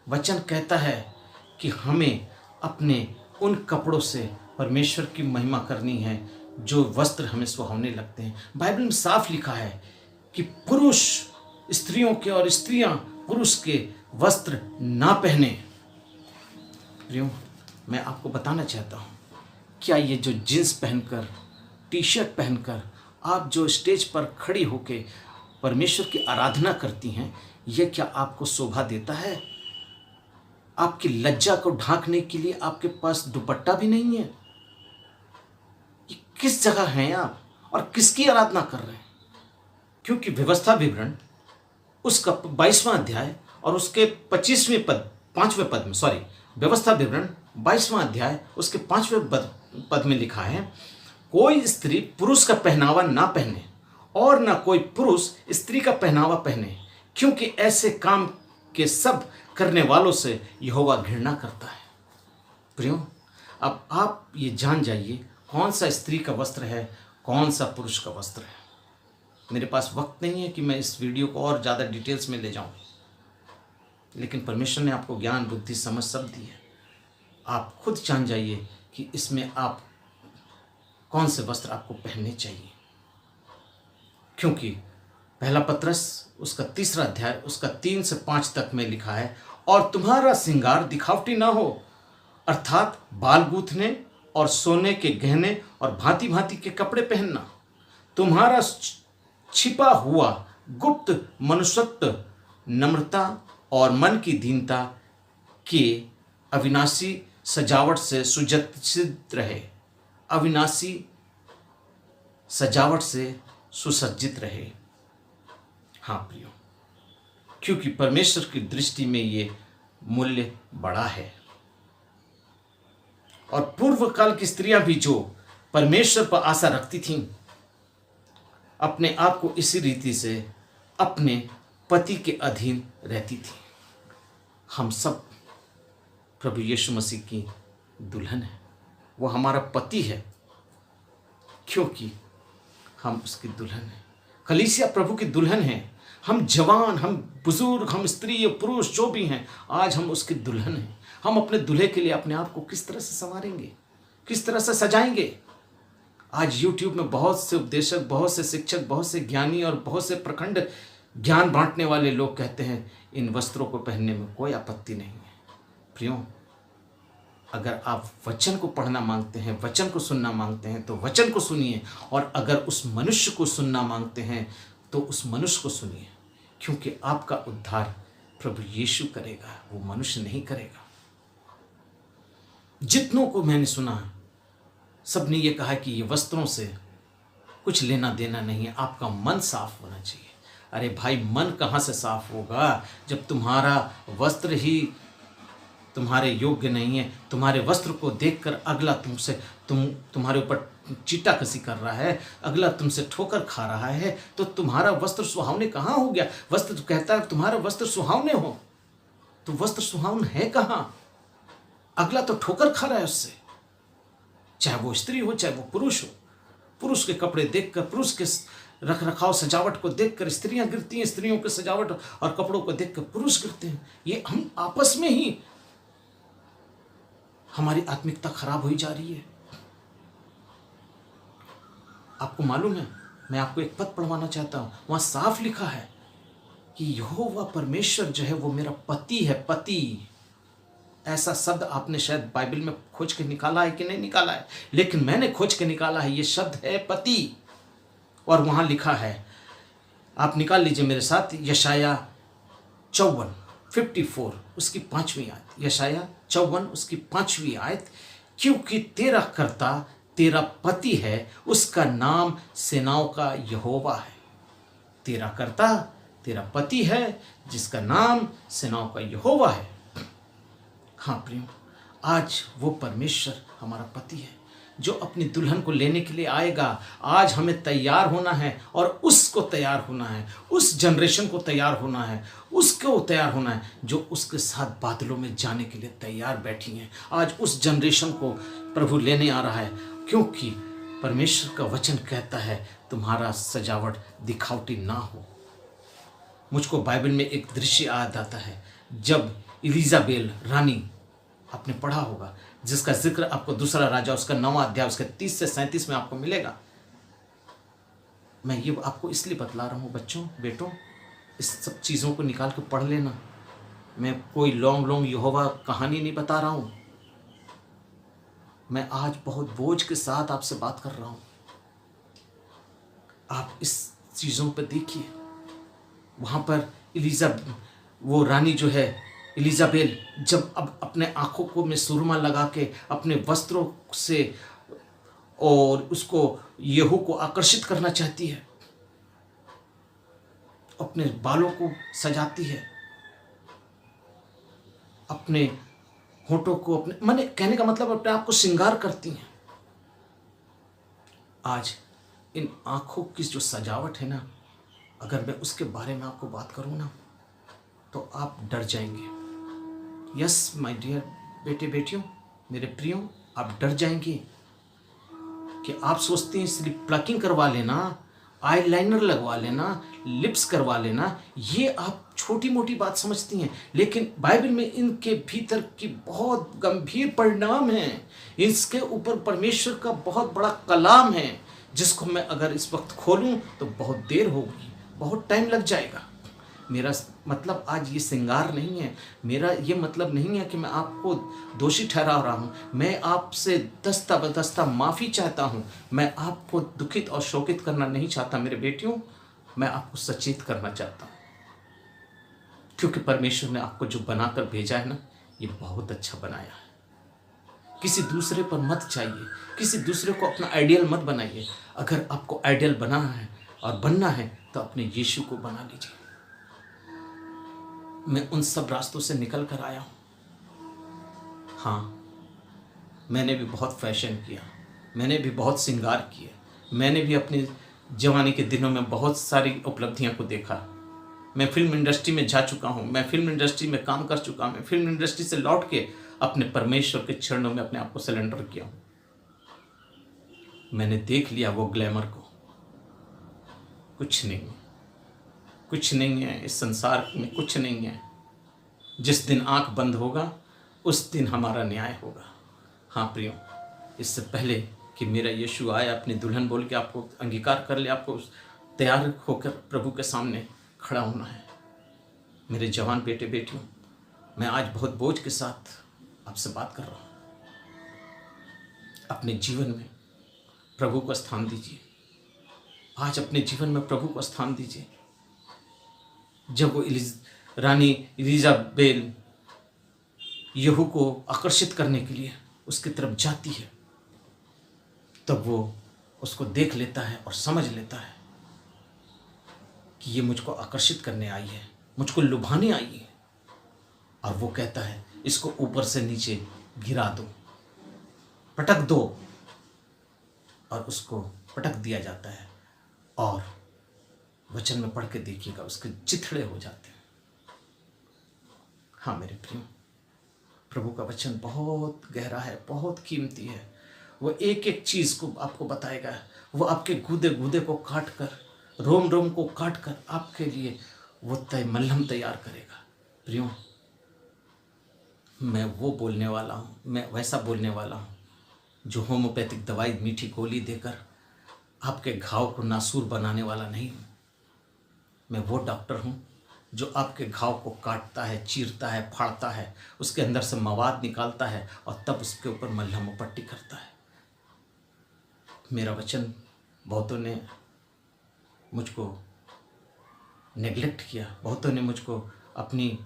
वचन कहता है कि हमें अपने उन कपड़ों से परमेश्वर की महिमा करनी है जो वस्त्र हमें सुहावने लगते हैं। बाइबल में साफ लिखा है कि पुरुष स्त्रियों के और स्त्रियां पुरुष के वस्त्र ना पहने। प्रियो, मैं आपको बताना चाहता हूं, क्या ये जो जींस पहनकर, टी शर्ट पहनकर आप जो स्टेज पर खड़ी होकर परमेश्वर की आराधना करती हैं, यह क्या आपको शोभा देता है? आपकी लज्जा को ढांकने के लिए आपके पास दुपट्टा भी नहीं है। ये किस जगह हैं आप और किसकी आराधना कर रहे हैं? क्योंकि व्यवस्था विवरण उसका 22वां अध्याय और उसके 25वें पद, 5वें पद में, सॉरी, व्यवस्था विवरण 22वां अध्याय उसके 5वें पद में लिखा है, कोई स्त्री पुरुष का पहनावा ना पहने और ना कोई पुरुष स्त्री का पहनावा पहने, क्योंकि ऐसे काम के सब करने वालों से यहोवा घृणा करता है। प्रियो, अब आप ये जान जाइए कौन सा स्त्री का वस्त्र है, कौन सा पुरुष का वस्त्र है। मेरे पास वक्त नहीं है कि मैं इस वीडियो को और ज़्यादा डिटेल्स में ले जाऊं, लेकिन परमेश्वर ने आपको ज्ञान, बुद्धि, समझ सब दी है। आप खुद जान जाइए कि इसमें आप कौन से वस्त्र आपको पहनने चाहिए। क्योंकि पहला पत्रस उसका 3रा अध्याय उसका 3 से 5 तक में लिखा है, और तुम्हारा श्रृंगार दिखावटी ना हो, अर्थात बाल गूंथने और सोने के गहने और भांति भांति के कपड़े पहनना। तुम्हारा छिपा हुआ गुप्त मनुष्यत्व नम्रता और मन की दीनता के अविनाशी सजावट से सुसज्जित रहे, अविनाशी सजावट से सुसज्जित रहे। हाँ प्रियो, क्योंकि परमेश्वर की दृष्टि में ये मूल्य बड़ा है। और पूर्व काल की स्त्रियां भी जो परमेश्वर पर आशा रखती थीं, अपने आप को इसी रीति से अपने पति के अधीन रहती थी। हम सब प्रभु यीशु मसीह की दुल्हन है, वो हमारा पति है, क्योंकि हम उसकी दुल्हन हैं। कलीसिया प्रभु की दुल्हन है। हम जवान, हम बुजुर्ग, हम स्त्री, पुरुष जो भी हैं, आज हम उसकी दुल्हन हैं। हम अपने दूल्हे के लिए अपने आप को किस तरह से संवारेंगे, किस तरह से सजाएंगे। आज YouTube में बहुत से उपदेशक, बहुत से शिक्षक, बहुत से ज्ञानी और बहुत से प्रखंड ज्ञान बांटने वाले लोग कहते हैं इन वस्त्रों को पहनने में कोई आपत्ति नहीं है। प्रियो, अगर आप वचन को पढ़ना मांगते हैं, वचन को सुनना मांगते हैं, तो वचन को सुनिए। और अगर उस मनुष्य को सुनना मांगते हैं तो उस मनुष्य को सुनिए, क्योंकि आपका उद्धार प्रभु यीशु करेगा, वो मनुष्य नहीं करेगा। जितनों को मैंने सुना सब ने ये कहा कि ये वस्त्रों से कुछ लेना देना नहीं है, आपका मन साफ होना चाहिए। अरे भाई, मन कहाँ से साफ होगा जब तुम्हारा वस्त्र ही तुम्हारे योग्य नहीं है। तुम्हारे वस्त्र को देखकर अगला तुम्हारे ऊपर चीटाकसी कर रहा है, अगला तुमसे ठोकर खा रहा है, तो तुम्हारा वस्त्र सुहावने कहाँ हो गया। वस्त्र तो कहता है तुम्हारा वस्त्र सुहावने हो, तो वस्त्र सुहावन है कहाँ। अगला तो ठोकर खा रहा है उससे, चाहे वो स्त्री हो चाहे वो पुरुष हो। पुरुष के कपड़े देखकर, पुरुष के रख रखाव सजावट को देखकर स्त्रियां गिरती हैं, स्त्रियों के सजावट और कपड़ों को देखकर पुरुष गिरते हैं। ये हम आपस में ही हमारी आत्मिकता खराब हुई जा रही है। आपको मालूम है, मैं आपको एक पद पढ़वाना चाहता हूं, वहां साफ लिखा है कि यहोवा परमेश्वर जो है वो मेरा पति है। पति, ऐसा शब्द आपने शायद बाइबल में खोज के निकाला है कि नहीं निकाला है, लेकिन मैंने खोज के निकाला है, ये शब्द है पति। और वहां लिखा है, आप निकाल लीजिए मेरे साथ, यशाया 54 54 उसकी 5वीं आयत, यशाया 54 उसकी 5वीं आयत, क्योंकि तेरा कर्ता तेरा पति है, उसका नाम सेनाओं का यहोवा है। तेरा कर्ता तेरा पति है, जिसका नाम सेनाओं का यहोवा है। हाँ प्रियो, आज वो परमेश्वर हमारा पति है जो अपनी दुल्हन को लेने के लिए आएगा। आज हमें तैयार होना है और उसको तैयार होना है, उस जनरेशन को तैयार होना है, उसको तैयार होना है जो उसके साथ बादलों में जाने के लिए तैयार बैठी हैं। आज उस जनरेशन को प्रभु लेने आ रहा है, क्योंकि परमेश्वर का वचन कहता है तुम्हारा सजावट दिखावटी ना हो। मुझको बाइबल में एक दृश्य याद आता है, जब इलिजाबेल रानी, आपने पढ़ा होगा, जिसका जिक्र आपको दूसरा राजा उसका 9वां अध्याय उसके 30 से 37 में आपको मिलेगा। मैं ये आपको इसलिए बतला रहा हूँ बच्चों, बेटों, इस सब चीज़ों को निकाल के पढ़ लेना। मैं कोई लॉन्ग यहोवा कहानी नहीं बता रहा हूँ। मैं आज बहुत बोझ के साथ आपसे बात कर रहा हूँ। आप इस चीज़ों पर देखिए। वहाँ पर वो रानी जो है इलिजाबेल, जब अब अपने आँखों को में सुरमा लगा के अपने वस्त्रों से और उसको यहू को आकर्षित करना चाहती है, अपने बालों को सजाती है, अपने होठों को, अपने माने कहने का मतलब अपने आप को श्रृंगार करती हैं। आज इन आँखों की जो सजावट है ना, अगर मैं उसके बारे में आपको बात करूँ ना, तो आप डर जाएंगे। यस माय डियर बेटे बेटियों, मेरे प्रियो, आप डर जाएंगे कि आप सोचते हैं सिर्फ प्लकिंग करवा लेना, आईलाइनर लगवा लेना, लिप्स करवा लेना, ये आप छोटी मोटी बात समझती हैं, लेकिन बाइबल में इनके भीतर की बहुत गंभीर परिणाम हैं। इसके ऊपर परमेश्वर का बहुत बड़ा कलाम है, जिसको मैं अगर इस वक्त खोलूं तो बहुत देर होगी, बहुत टाइम लग जाएगा। मेरा मतलब आज ये श्रृंगार नहीं है, मेरा ये मतलब नहीं है कि मैं आपको दोषी ठहरा रहा हूँ। मैं आपसे दस्ता बदस्ता माफ़ी चाहता हूँ। मैं आपको दुखित और शोकित करना नहीं चाहता मेरे बेटियों, मैं आपको सचेत करना चाहता हूँ, क्योंकि परमेश्वर ने आपको जो बनाकर भेजा है ना, ये बहुत अच्छा बनाया है। किसी दूसरे पर मत चाहिए, किसी दूसरे को अपना आइडियल मत बनाइए। अगर आपको आइडियल बनाना है और बनना है तो अपने यीशु को बना लीजिए। मैं उन सब रास्तों से निकल कर आया हूँ। हाँ, मैंने भी बहुत फैशन किया, मैंने भी बहुत श्रृंगार किए, मैंने भी अपनी जवानी के दिनों में बहुत सारी उपलब्धियों को देखा। मैं फिल्म इंडस्ट्री में जा चुका हूँ, मैं फिल्म इंडस्ट्री में काम कर चुका हूँ, मैं फिल्म इंडस्ट्री से लौट के अपने परमेश्वर के चरणों में अपने आप को सरेंडर किया हूँ। मैंने देख लिया वो ग्लैमर को। कुछ नहीं, कुछ नहीं है इस संसार में, कुछ नहीं है। जिस दिन आंख बंद होगा उस दिन हमारा न्याय होगा। हाँ प्रियो, इससे पहले कि मेरा यीशु आए अपनी दुल्हन बोल के आपको अंगीकार कर ले, आपको तैयार होकर प्रभु के सामने खड़ा होना है। मेरे जवान बेटे बेटियों, मैं आज बहुत बोझ के साथ आपसे बात कर रहा हूँ। अपने जीवन में प्रभु को स्थान दीजिए। आज अपने जीवन में प्रभु को स्थान दीजिए। जब वो रानी इलिजाबेल यहू को आकर्षित करने के लिए उसकी तरफ जाती है, तब वो उसको देख लेता है और समझ लेता है कि ये मुझको आकर्षित करने आई है, मुझको लुभाने आई है। और वो कहता है इसको ऊपर से नीचे गिरा दो, पटक दो। और उसको पटक दिया जाता है और वचन में पढ़ के देखिएगा उसके चिथड़े हो जाते हैं। हाँ मेरे प्रियो, प्रभु का वचन बहुत गहरा है, बहुत कीमती है। वो एक एक चीज़ को आपको बताएगा। वो आपके गूदे गूदे को काट कर, रोम रोम को काट कर आपके लिए वो मलहम तैयार करेगा। प्रियो, मैं वो बोलने वाला हूँ, मैं वैसा बोलने वाला हूँ जो होम्योपैथिक दवाई मीठी गोली देकर आपके घाव को नासूर बनाने वाला नहीं हूँ। मैं वो डॉक्टर हूँ जो आपके घाव को काटता है, चीरता है, फाड़ता है, उसके अंदर से मवाद निकालता है और तब उसके ऊपर मलहम और पट्टी करता है। मेरा वचन बहुतों ने मुझको नेगलेक्ट किया, बहुतों ने मुझको अपनी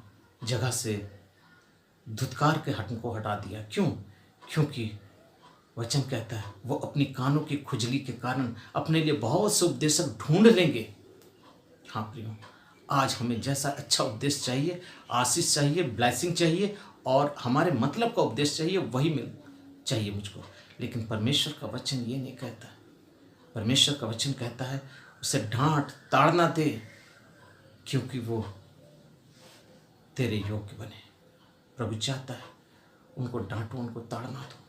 जगह से धुतकार के हटन को हटा दिया। क्यों? क्योंकि वचन कहता है वो अपनी कानों की खुजली के कारण अपने लिए बहुत से उपदेशक ढूंढ लेंगे। हाँ प्रियो, आज हमें जैसा अच्छा उपदेश चाहिए, आशीष चाहिए, ब्लेसिंग चाहिए और हमारे मतलब का उपदेश चाहिए, वही मिल चाहिए मुझको। लेकिन परमेश्वर का वचन ये नहीं कहता। परमेश्वर का वचन कहता है उसे डांट ताड़ना दे, क्योंकि वो तेरे योग्य बने। प्रभु चाहता है उनको डांटो, उनको ताड़ना दो।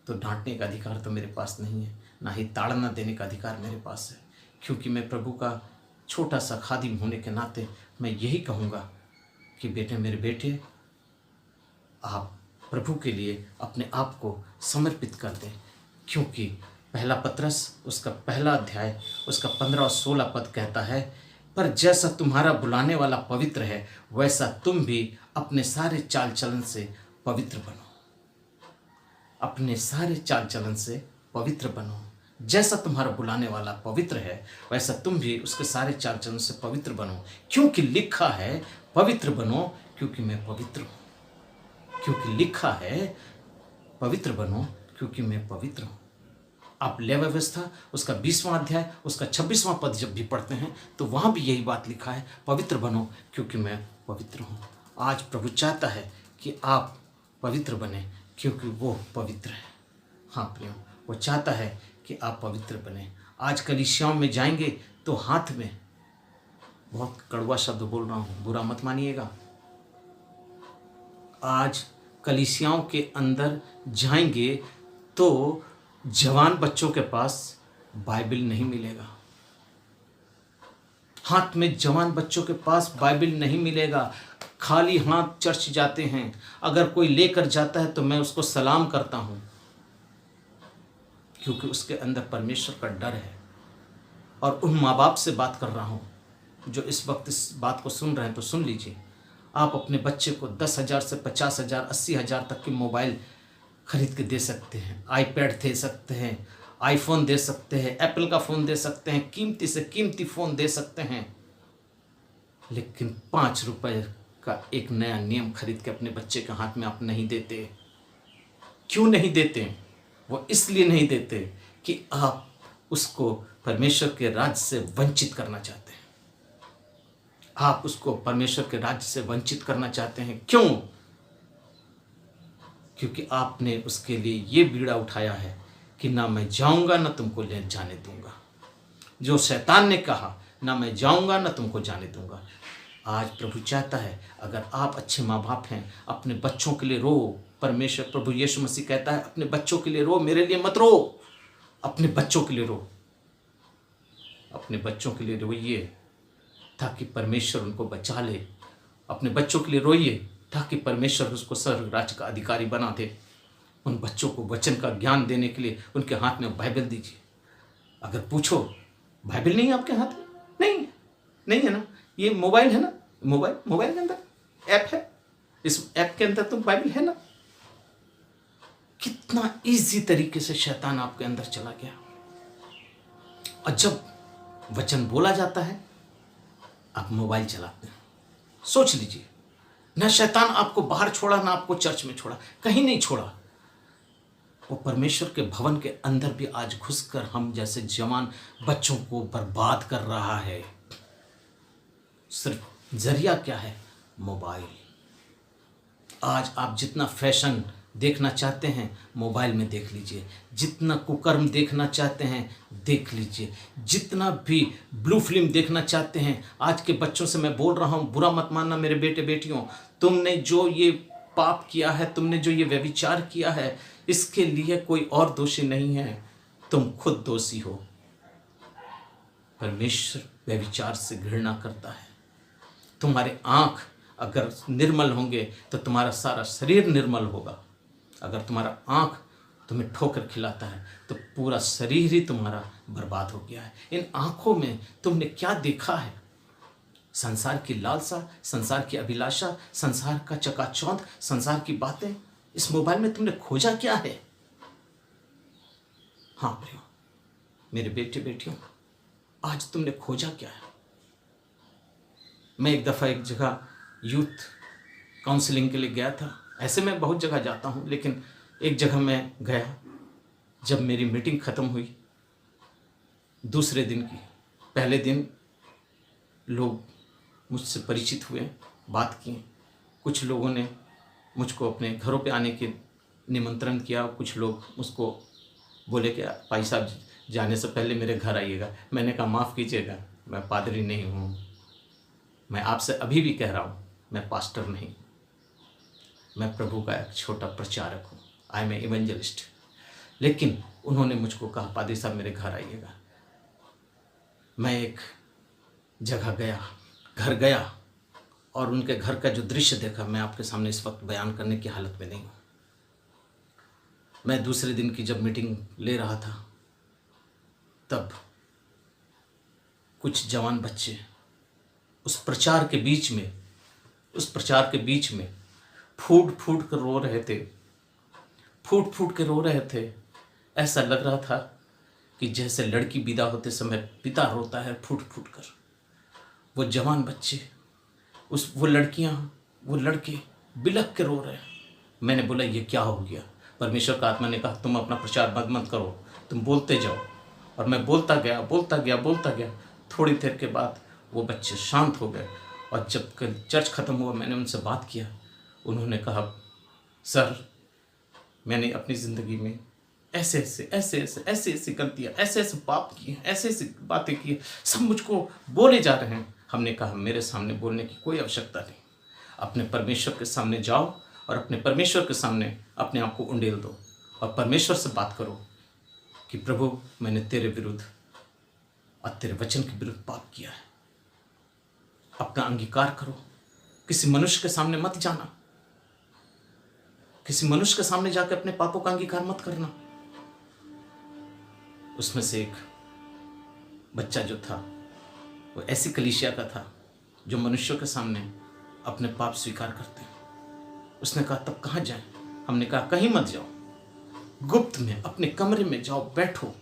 तो डांटने का अधिकार तो मेरे पास नहीं है, ना ही ताड़ना देने का अधिकार मेरे पास है, क्योंकि मैं प्रभु का छोटा सा खादिम होने के नाते मैं यही कहूँगा कि बेटे, मेरे बेटे, आप प्रभु के लिए अपने आप को समर्पित कर दें। क्योंकि पहला पत्रस उसका पहला अध्याय उसका 15 और 16 पद कहता है, पर जैसा तुम्हारा बुलाने वाला पवित्र है वैसा तुम भी अपने सारे चाल चलन से पवित्र बनो। अपने सारे चाल चलन से पवित्र बनो। जैसा तुम्हारा बुलाने वाला पवित्र है वैसा तुम भी उसके सारे चाल चलन से पवित्र बनो, क्योंकि लिखा है पवित्र बनो क्योंकि मैं पवित्र हूँ। क्योंकि लिखा है पवित्र बनो क्योंकि मैं पवित्र हूँ। आप लेव व्यवस्था उसका 20वां अध्याय उसका 26वां पद जब भी पढ़ते हैं तो वहाँ भी यही बात लिखा है, पवित्र बनो क्योंकि मैं पवित्र हूँ। आज प्रभु चाहता है कि आप पवित्र बने क्योंकि वो पवित्र है। हाँ प्रियो, वो चाहता है कि आप पवित्र बने। आज कलीसियाओं में जाएंगे तो हाथ में, बहुत कड़वा शब्द बोल रहा हूँ, बुरा मत मानिएगा, आज कलीसियाओं के अंदर जाएंगे तो जवान बच्चों के पास बाइबल नहीं मिलेगा। हाथ में जवान बच्चों के पास बाइबल नहीं मिलेगा। खाली हाथ चर्च जाते हैं। अगर कोई लेकर जाता है तो मैं उसको सलाम करता हूं, क्योंकि उसके अंदर परमेश्वर का डर है। और उन माँ बाप से बात कर रहा हूं जो इस वक्त इस बात को सुन रहे हैं, तो सुन लीजिए। आप अपने बच्चे को 10,000 से 50,000 80,000 तक के मोबाइल खरीद के दे सकते हैं, आईपैड दे सकते हैं, आईफोन दे सकते हैं, एप्पल का फ़ोन दे सकते हैं, कीमती से कीमती फ़ोन दे सकते हैं, लेकिन 5 रुपए का एक नया नियम खरीद के अपने बच्चे के हाथ में आप नहीं देते। क्यों नहीं देते? वो इसलिए नहीं देते कि आप उसको परमेश्वर के राज्य से वंचित करना चाहते हैं। आप उसको परमेश्वर के राज्य से वंचित करना चाहते हैं। क्यों? क्योंकि आपने उसके लिए ये बीड़ा उठाया है कि ना मैं जाऊंगा ना तुमको ले जाने दूंगा। जो शैतान ने कहा, ना मैं जाऊंगा ना तुमको जाने दूंगा। आज प्रभु चाहता है, अगर आप अच्छे माँ बाप हैं, अपने बच्चों के लिए रो। परमेश्वर प्रभु यीशु मसीह कहता है, अपने बच्चों के लिए रो, मेरे लिए मत रो। अपने बच्चों के लिए रो, अपने बच्चों के लिए रोइए ताकि परमेश्वर उनको बचा ले। अपने बच्चों के लिए रोइए ताकि परमेश्वर उसको स्वर्ग राज्य का अधिकारी बना दे। उन बच्चों को वचन का ज्ञान देने के लिए उनके हाथ में बाइबल दीजिए। अगर पूछो, बाइबल नहीं है आपके हाथ में? नहीं है ना? ये मोबाइल है ना, मोबाइल के अंदर ऐप है, इस ऐप के अंदर तो बाइबल है ना। कितना इजी तरीके से शैतान आपके अंदर चला गया। और जब वचन बोला जाता है आप मोबाइल चलाते हैं। सोच लीजिए, ना शैतान आपको बाहर छोड़ा, ना आपको चर्च में छोड़ा, कहीं नहीं छोड़ा। वो परमेश्वर के भवन के अंदर भी आज घुसकर हम जैसे जवान बच्चों को बर्बाद कर रहा है। सिर्फ जरिया क्या है? मोबाइल। आज आप जितना फैशन देखना चाहते हैं मोबाइल में देख लीजिए, जितना कुकर्म देखना चाहते हैं देख लीजिए, जितना भी ब्लू फिल्म देखना चाहते हैं। आज के बच्चों से मैं बोल रहा हूँ, बुरा मत मानना मेरे बेटे बेटियों, तुमने जो ये पाप किया है, तुमने जो ये व्यभिचार किया है, इसके लिए कोई और दोषी नहीं है, तुम खुद दोषी हो। परमेश्वर व्यभिचार से घृणा करता है। तुम्हारे आँख अगर निर्मल होंगे तो तुम्हारा सारा शरीर निर्मल होगा। अगर तुम्हारा आँख तुम्हें ठोकर खिलाता है तो पूरा शरीर ही तुम्हारा बर्बाद हो गया है। इन आँखों में तुमने क्या देखा है? संसार की लालसा, संसार की अभिलाषा, संसार का चकाचौंध, संसार की बातें। इस मोबाइल में तुमने खोजा क्या है? हाँ प्रियो, मेरे बेटे बेटियों, आज तुमने खोजा क्या है? मैं एक दफ़ा एक जगह यूथ काउंसलिंग के लिए गया था। ऐसे मैं बहुत जगह जाता हूँ, लेकिन एक जगह मैं गया। जब मेरी मीटिंग ख़त्म हुई, दूसरे दिन की, पहले दिन लोग मुझसे परिचित हुए, बात की। कुछ लोगों ने मुझको अपने घरों पे आने के निमंत्रण किया। कुछ लोग मुझको बोले कि भाई साहब जाने से पहले मेरे घर आइएगा। मैंने कहा माफ़ कीजिएगा, मैं पादरी नहीं हूँ। मैं आपसे अभी भी कह रहा हूँ, मैं पास्टर नहीं, मैं प्रभु का एक छोटा प्रचारक हूँ। I am a evangelist. लेकिन उन्होंने मुझको कहा पादरी साहब मेरे घर आइएगा। मैं एक जगह गया, घर गया, और उनके घर का जो दृश्य देखा, मैं आपके सामने इस वक्त बयान करने की हालत में नहीं हूँ। मैं दूसरे दिन की जब मीटिंग ले रहा था, तब कुछ जवान बच्चे उस प्रचार के बीच में फूट फूट कर रो रहे थे, फूट फूट के रो रहे थे। ऐसा लग रहा था कि जैसे लड़की विदा होते समय पिता रोता है फूट फूट कर। वो जवान बच्चे, वो लड़कियां, वो लड़के बिलख के रो रहे हैं। मैंने बोला ये क्या हो गया? परमेश्वर का आत्मा ने कहा तुम अपना प्रचार मत करो, तुम बोलते जाओ। और मैं बोलता गया। थोड़ी देर के बाद वो बच्चे शांत हो गए, और जब चर्च ख़त्म हुआ, मैंने उनसे बात किया। उन्होंने कहा सर, मैंने अपनी ज़िंदगी में ऐसे गलतियाँ, ऐसे पाप किए, ऐसे बातें की, सब मुझको बोले जा रहे हैं। हमने कहा मेरे सामने बोलने की कोई आवश्यकता नहीं। अपने परमेश्वर के सामने जाओ और अपने परमेश्वर के सामने अपने आप को उंडेल दो और परमेश्वर से बात करो कि प्रभु मैंने तेरे विरुद्ध और तेरे वचन के विरुद्ध पाप किया है। अपना अंगीकार करो। किसी मनुष्य के सामने मत जाना, किसी मनुष्य के सामने जाकर अपने पापों का अंगीकार मत करना। उसमें से एक बच्चा जो था वो ऐसी कलीसिया का था जो मनुष्यों के सामने अपने पाप स्वीकार करते हैं। उसने कहा तब कहाँ जाएं? हमने कहा कहीं मत जाओ, गुप्त में अपने कमरे में जाओ, बैठो,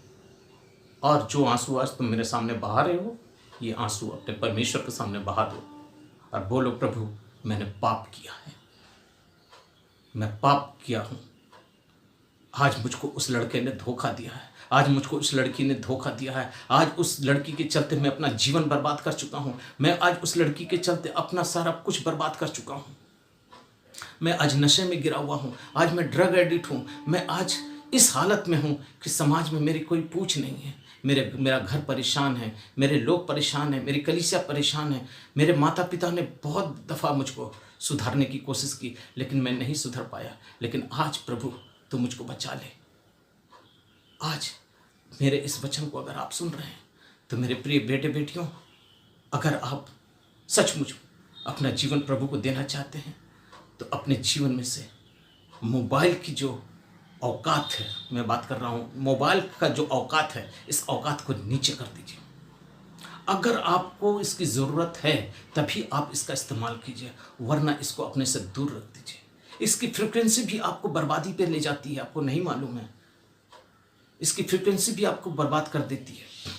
और जो आंसू आज तुम मेरे सामने बहा रहे हो, ये आंसू अपने परमेश्वर के सामने बहा दो और बोलो प्रभु मैंने पाप किया है, मैं पाप किया हूँ। आज मुझको उस लड़के ने धोखा दिया है, आज मुझको उस लड़की ने धोखा दिया है, आज उस लड़की के चलते मैं अपना जीवन बर्बाद कर चुका हूँ, मैं आज उस लड़की के चलते अपना सारा कुछ बर्बाद कर चुका हूँ, मैं आज नशे में गिरा हुआ हूँ, आज मैं ड्रग एडिक्ट हूँ, मैं आज इस हालत में हूँ कि समाज में मेरी कोई पूछ नहीं है, मेरा घर परेशान है, मेरे लोग परेशान हैं, मेरी कलीसिया परेशान है, मेरे माता पिता ने बहुत दफ़ा मुझको सुधारने की कोशिश की लेकिन मैं नहीं सुधर पाया। लेकिन आज प्रभु तो मुझको बचा ले। आज मेरे इस वचन को अगर आप सुन रहे हैं तो मेरे प्रिय बेटे बेटियों, अगर आप सचमुच अपना जीवन प्रभु को देना चाहते हैं तो अपने जीवन में से मोबाइल की जो औकात है, मैं बात कर रहा हूँ मोबाइल का जो औकात है, इस औकात को नीचे कर दीजिए। अगर आपको इसकी ज़रूरत है तभी आप इसका इस्तेमाल कीजिए, वरना इसको अपने से दूर रख दीजिए। इसकी फ्रीक्वेंसी भी आपको बर्बादी पे ले जाती है, आपको नहीं मालूम है। इसकी फ्रीक्वेंसी भी आपको बर्बाद कर देती है।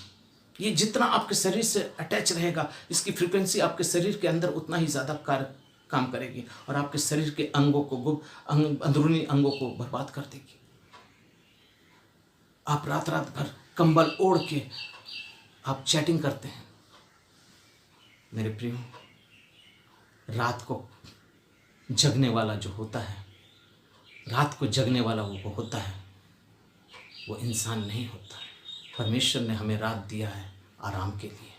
ये जितना आपके शरीर से अटैच रहेगा, इसकी फ्रीक्वेंसी आपके शरीर के अंदर उतना ही ज़्यादा काम करेगी और आपके शरीर के अंगों को, अंदरूनी अंगों को बर्बाद कर देगी। आप रात भर कंबल ओढ़ के आप चैटिंग करते हैं। मेरे प्रियो, रात को जगने वाला जो होता है, रात को जगने वाला वो होता है, वो इंसान नहीं होता। परमेश्वर ने हमें रात दिया है आराम के लिए।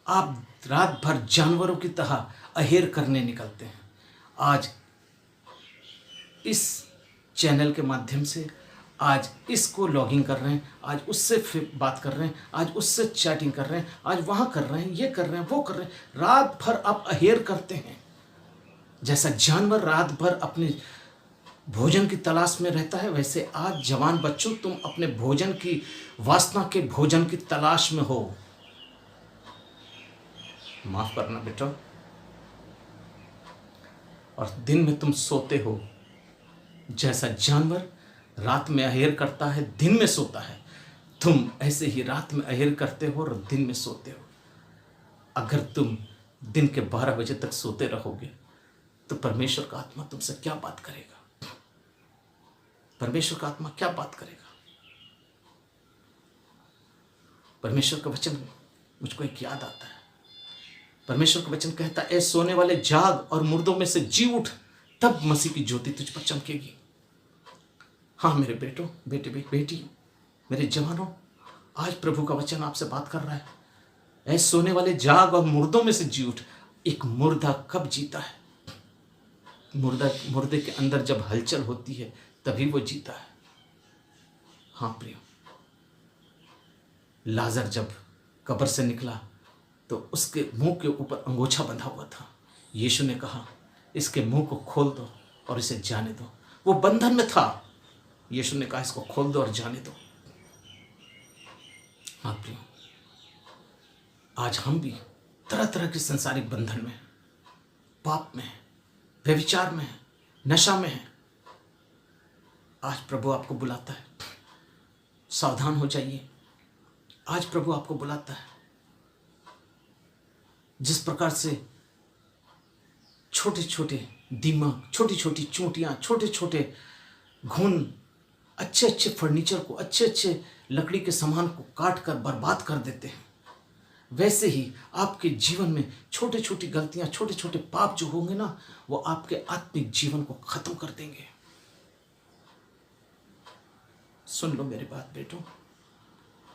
आप रात भर जानवरों की तरह अहेर करने निकलते हैं। आज इस चैनल के माध्यम से आज इसको लॉगिंग कर रहे हैं, आज उससे फिर बात कर रहे हैं, आज उससे चैटिंग कर रहे हैं, आज वहाँ कर रहे हैं, ये कर रहे हैं, वो कर रहे हैं। रात भर आप अहेर करते हैं। जैसा जानवर रात भर अपने भोजन की तलाश में रहता है, वैसे आज जवान बच्चों तुम अपने भोजन की वासना के भोजन की तलाश में हो। माफ करना बेटा। और दिन में तुम सोते हो। जैसा जानवर रात में अहेर करता है, दिन में सोता है, तुम ऐसे ही रात में अहेर करते हो और दिन में सोते हो। अगर तुम दिन के 12 बजे तक सोते रहोगे तो परमेश्वर का आत्मा तुमसे क्या बात करेगा? परमेश्वर का आत्मा क्या बात करेगा? परमेश्वर का वचन मुझको एक याद आता है। परमेश्वर का वचन कहता है, ए सोने वाले जाग और मुर्दों में से जी उठ, तब मसीह की ज्योति तुझ पर चमकेगी। हाँ मेरे बेटों, बेटी, मेरे जवानों, आज प्रभु का वचन आपसे बात कर रहा है। ऐ सोने वाले जाग और मुर्दों में से जी उठ। एक मुर्दा कब जीता है? मुर्दे के अंदर जब हलचल होती है तभी वो जीता है। हाँ प्रियो, लाजर जब कब्र से निकला तो उसके मुंह के ऊपर अंगोछा बंधा हुआ था। यीशु ने कहा, इसके मुंह को खोल दो और इसे जाने दो। वो बंधन में था, यीशु ने कहा इसको खोल दो और जाने दो। हाँ प्रियो, आज हम भी तरह तरह के संसारिक बंधन में, पाप में, व्यभिचार में, नशा में है। आज प्रभु आपको बुलाता है, सावधान हो जाइए। आज प्रभु आपको बुलाता है। जिस प्रकार से छोटे छोटे दीमक, छोटी छोटी चोटियां, छोटे छोटे घुन अच्छे अच्छे फर्नीचर को, अच्छे अच्छे लकड़ी के सामान को काट कर बर्बाद कर देते हैं, वैसे ही आपके जीवन में छोटे छोटी गलतियां, छोटे छोटे पाप जो होंगे ना, वो आपके आत्मिक जीवन को खत्म कर देंगे। सुन लो मेरी बात बेटो,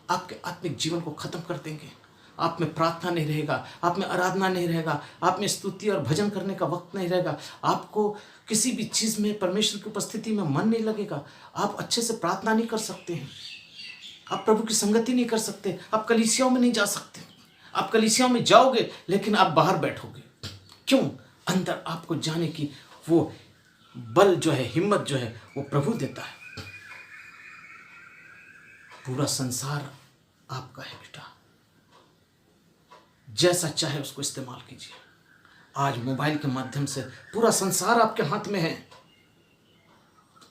आपके आत्मिक जीवन को खत्म कर देंगे। आप में प्रार्थना नहीं रहेगा, आप में आराधना नहीं रहेगा, आप में स्तुति और भजन करने का वक्त नहीं रहेगा, आपको किसी भी चीज़ में परमेश्वर की उपस्थिति में मन नहीं लगेगा, आप अच्छे से प्रार्थना नहीं कर सकते हैं, आप प्रभु की संगति नहीं कर सकते, आप कलीसियाओं में नहीं जा सकते। आप कलीसियाओं में जाओगे लेकिन आप बाहर बैठोगे। क्यों? अंदर आपको जाने की वो बल जो है, हिम्मत जो है, वो प्रभु देता है। पूरा संसार आपका है बेटा, जैसा चाहे उसको इस्तेमाल कीजिए। आज मोबाइल के माध्यम से पूरा संसार आपके हाथ में है।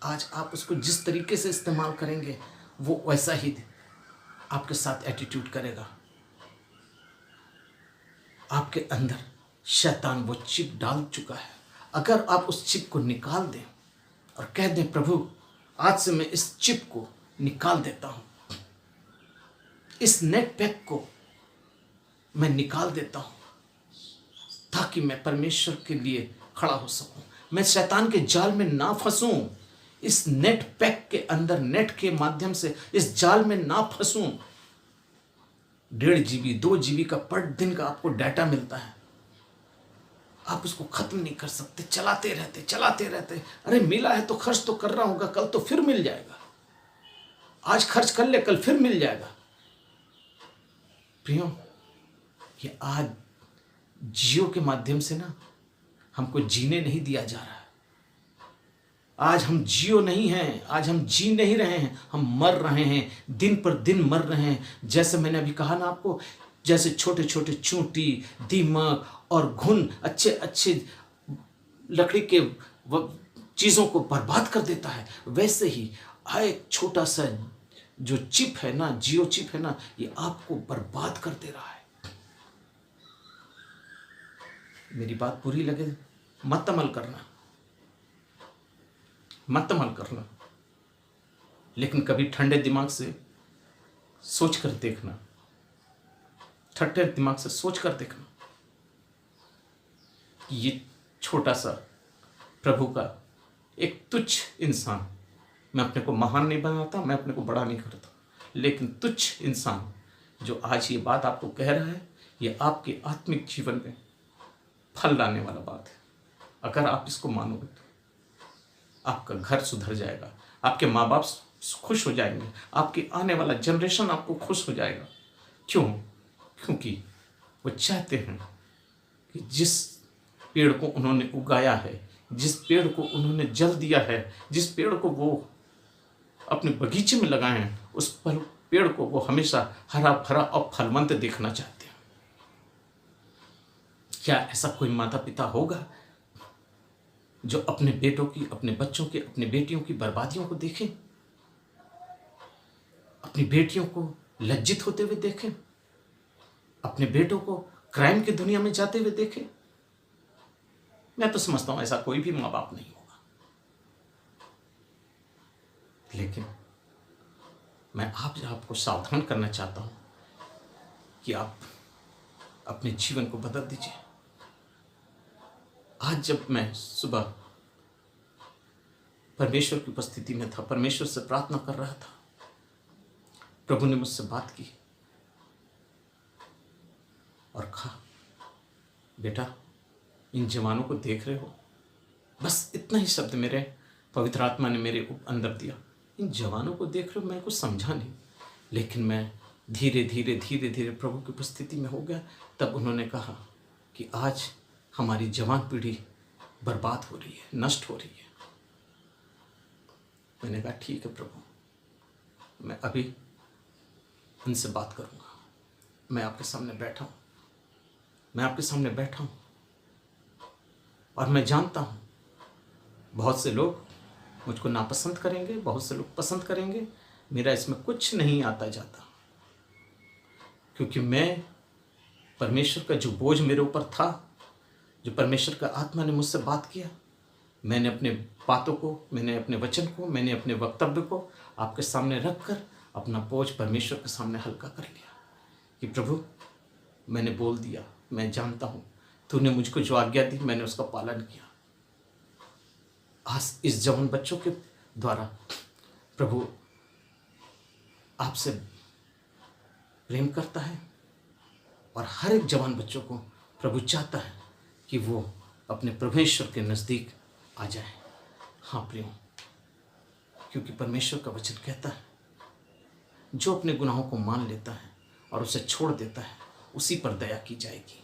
आज आप उसको जिस तरीके से इस्तेमाल करेंगे वो वैसा ही आपके साथ एटीट्यूड करेगा। आपके अंदर शैतान वो चिप डाल चुका है। अगर आप उस चिप को निकाल दें और कह दें, प्रभु आज से मैं इस चिप को निकाल देता हूं, इस नेट पैक को मैं निकाल देता हूं, ताकि मैं परमेश्वर के लिए खड़ा हो सकूं, मैं शैतान के जाल में ना फंसूं, इस नेट पैक के अंदर, नेट के माध्यम से इस जाल में ना फंसूं। 1.5 GB 2 GB का पर दिन का आपको डाटा मिलता है, आप उसको खत्म नहीं कर सकते, चलाते रहते। अरे मिला है तो खर्च तो कर रहा होगा, कल तो फिर मिल जाएगा, आज खर्च कर ले कल फिर मिल जाएगा। प्रियो, ये आज जियो के माध्यम से ना हमको जीने नहीं दिया जा रहा है। आज हम जियो नहीं हैं, आज हम जी नहीं रहे हैं, हम मर रहे हैं, दिन पर दिन मर रहे हैं। जैसे मैंने अभी कहा ना आपको, जैसे छोटे छोटे चूंटी, दीमक और घुन अच्छे अच्छे लकड़ी के चीज़ों को बर्बाद कर देता है, वैसे ही एक छोटा सा जो चिप है ना, जियो चिप है ना, ये आपको बर्बाद कर दे रहा है। मेरी बात बुरी लगे मत अमल करना, लेकिन कभी ठंडे दिमाग से सोच कर देखना, कि ये छोटा सा प्रभु का एक तुच्छ इंसान, मैं अपने को महान नहीं बनाता, मैं अपने को बड़ा नहीं करता, लेकिन तुच्छ इंसान जो आज ये बात आपको कह रहा है, ये आपके आत्मिक जीवन में फल लाने वाला बात है। अगर आप इसको मानोगे तो आपका घर सुधर जाएगा, आपके माँ बाप खुश हो जाएंगे, आपकी आने वाला जनरेशन आपको खुश हो जाएगा। क्यों? क्योंकि वो चाहते हैं कि जिस पेड़ को उन्होंने उगाया है, जिस पेड़ को उन्होंने जल दिया है, जिस पेड़ को वो अपने बगीचे में लगाए हैं, उस पेड़ को वो हमेशा हरा भरा और फलवंत देखना चाहते हैं। क्या ऐसा कोई माता पिता होगा जो अपने बेटों की, अपने बच्चों की, अपनी बेटियों की बर्बादियों को देखें, अपनी बेटियों को लज्जित होते हुए देखें, अपने बेटों को क्राइम की दुनिया में जाते हुए देखे? मैं तो समझता हूं ऐसा कोई भी माँ बाप नहीं होगा। लेकिन मैं आपको सावधान करना चाहता हूं कि आप अपने जीवन को बदल दीजिए। आज जब मैं सुबह परमेश्वर की उपस्थिति में था, परमेश्वर से प्रार्थना कर रहा था, प्रभु ने मुझसे बात की और कहा, बेटा इन जवानों को देख रहे हो? बस इतना ही शब्द मेरे पवित्र आत्मा ने मेरे अंदर दिया। इन जवानों को देख रहे हो? मैं कुछ समझा नहीं, लेकिन मैं धीरे धीरे धीरे धीरे प्रभु की उपस्थिति में हो गया। तब उन्होंने कहा कि आज हमारी जवान पीढ़ी बर्बाद हो रही है, नष्ट हो रही है। मैंने कहा ठीक है प्रभु, मैं अभी उनसे बात करूंगा। मैं आपके सामने बैठा हूं, मैं आपके सामने बैठा हूं और मैं जानता हूं बहुत से लोग मुझको नापसंद करेंगे, बहुत से लोग पसंद करेंगे। मेरा इसमें कुछ नहीं आता जाता, क्योंकि मैं परमेश्वर का जो बोझ मेरे ऊपर था, जो परमेश्वर का आत्मा ने मुझसे बात किया, मैंने अपने बातों को, मैंने अपने वचन को, मैंने अपने वक्तव्य को आपके सामने रखकर अपना बोझ परमेश्वर के सामने हल्का कर लिया कि प्रभु मैंने बोल दिया, मैं जानता हूँ तूने मुझको जो आज्ञा दी मैंने उसका पालन किया। आज इस जवान बच्चों के द्वारा प्रभु आपसे प्रेम करता है और हर एक जवान बच्चों को प्रभु चाहता है कि वो अपने परमेश्वर के नज़दीक आ जाए। हाँ प्रियो, क्योंकि परमेश्वर का वचन कहता है जो अपने गुनाहों को मान लेता है और उसे छोड़ देता है उसी पर दया की जाएगी।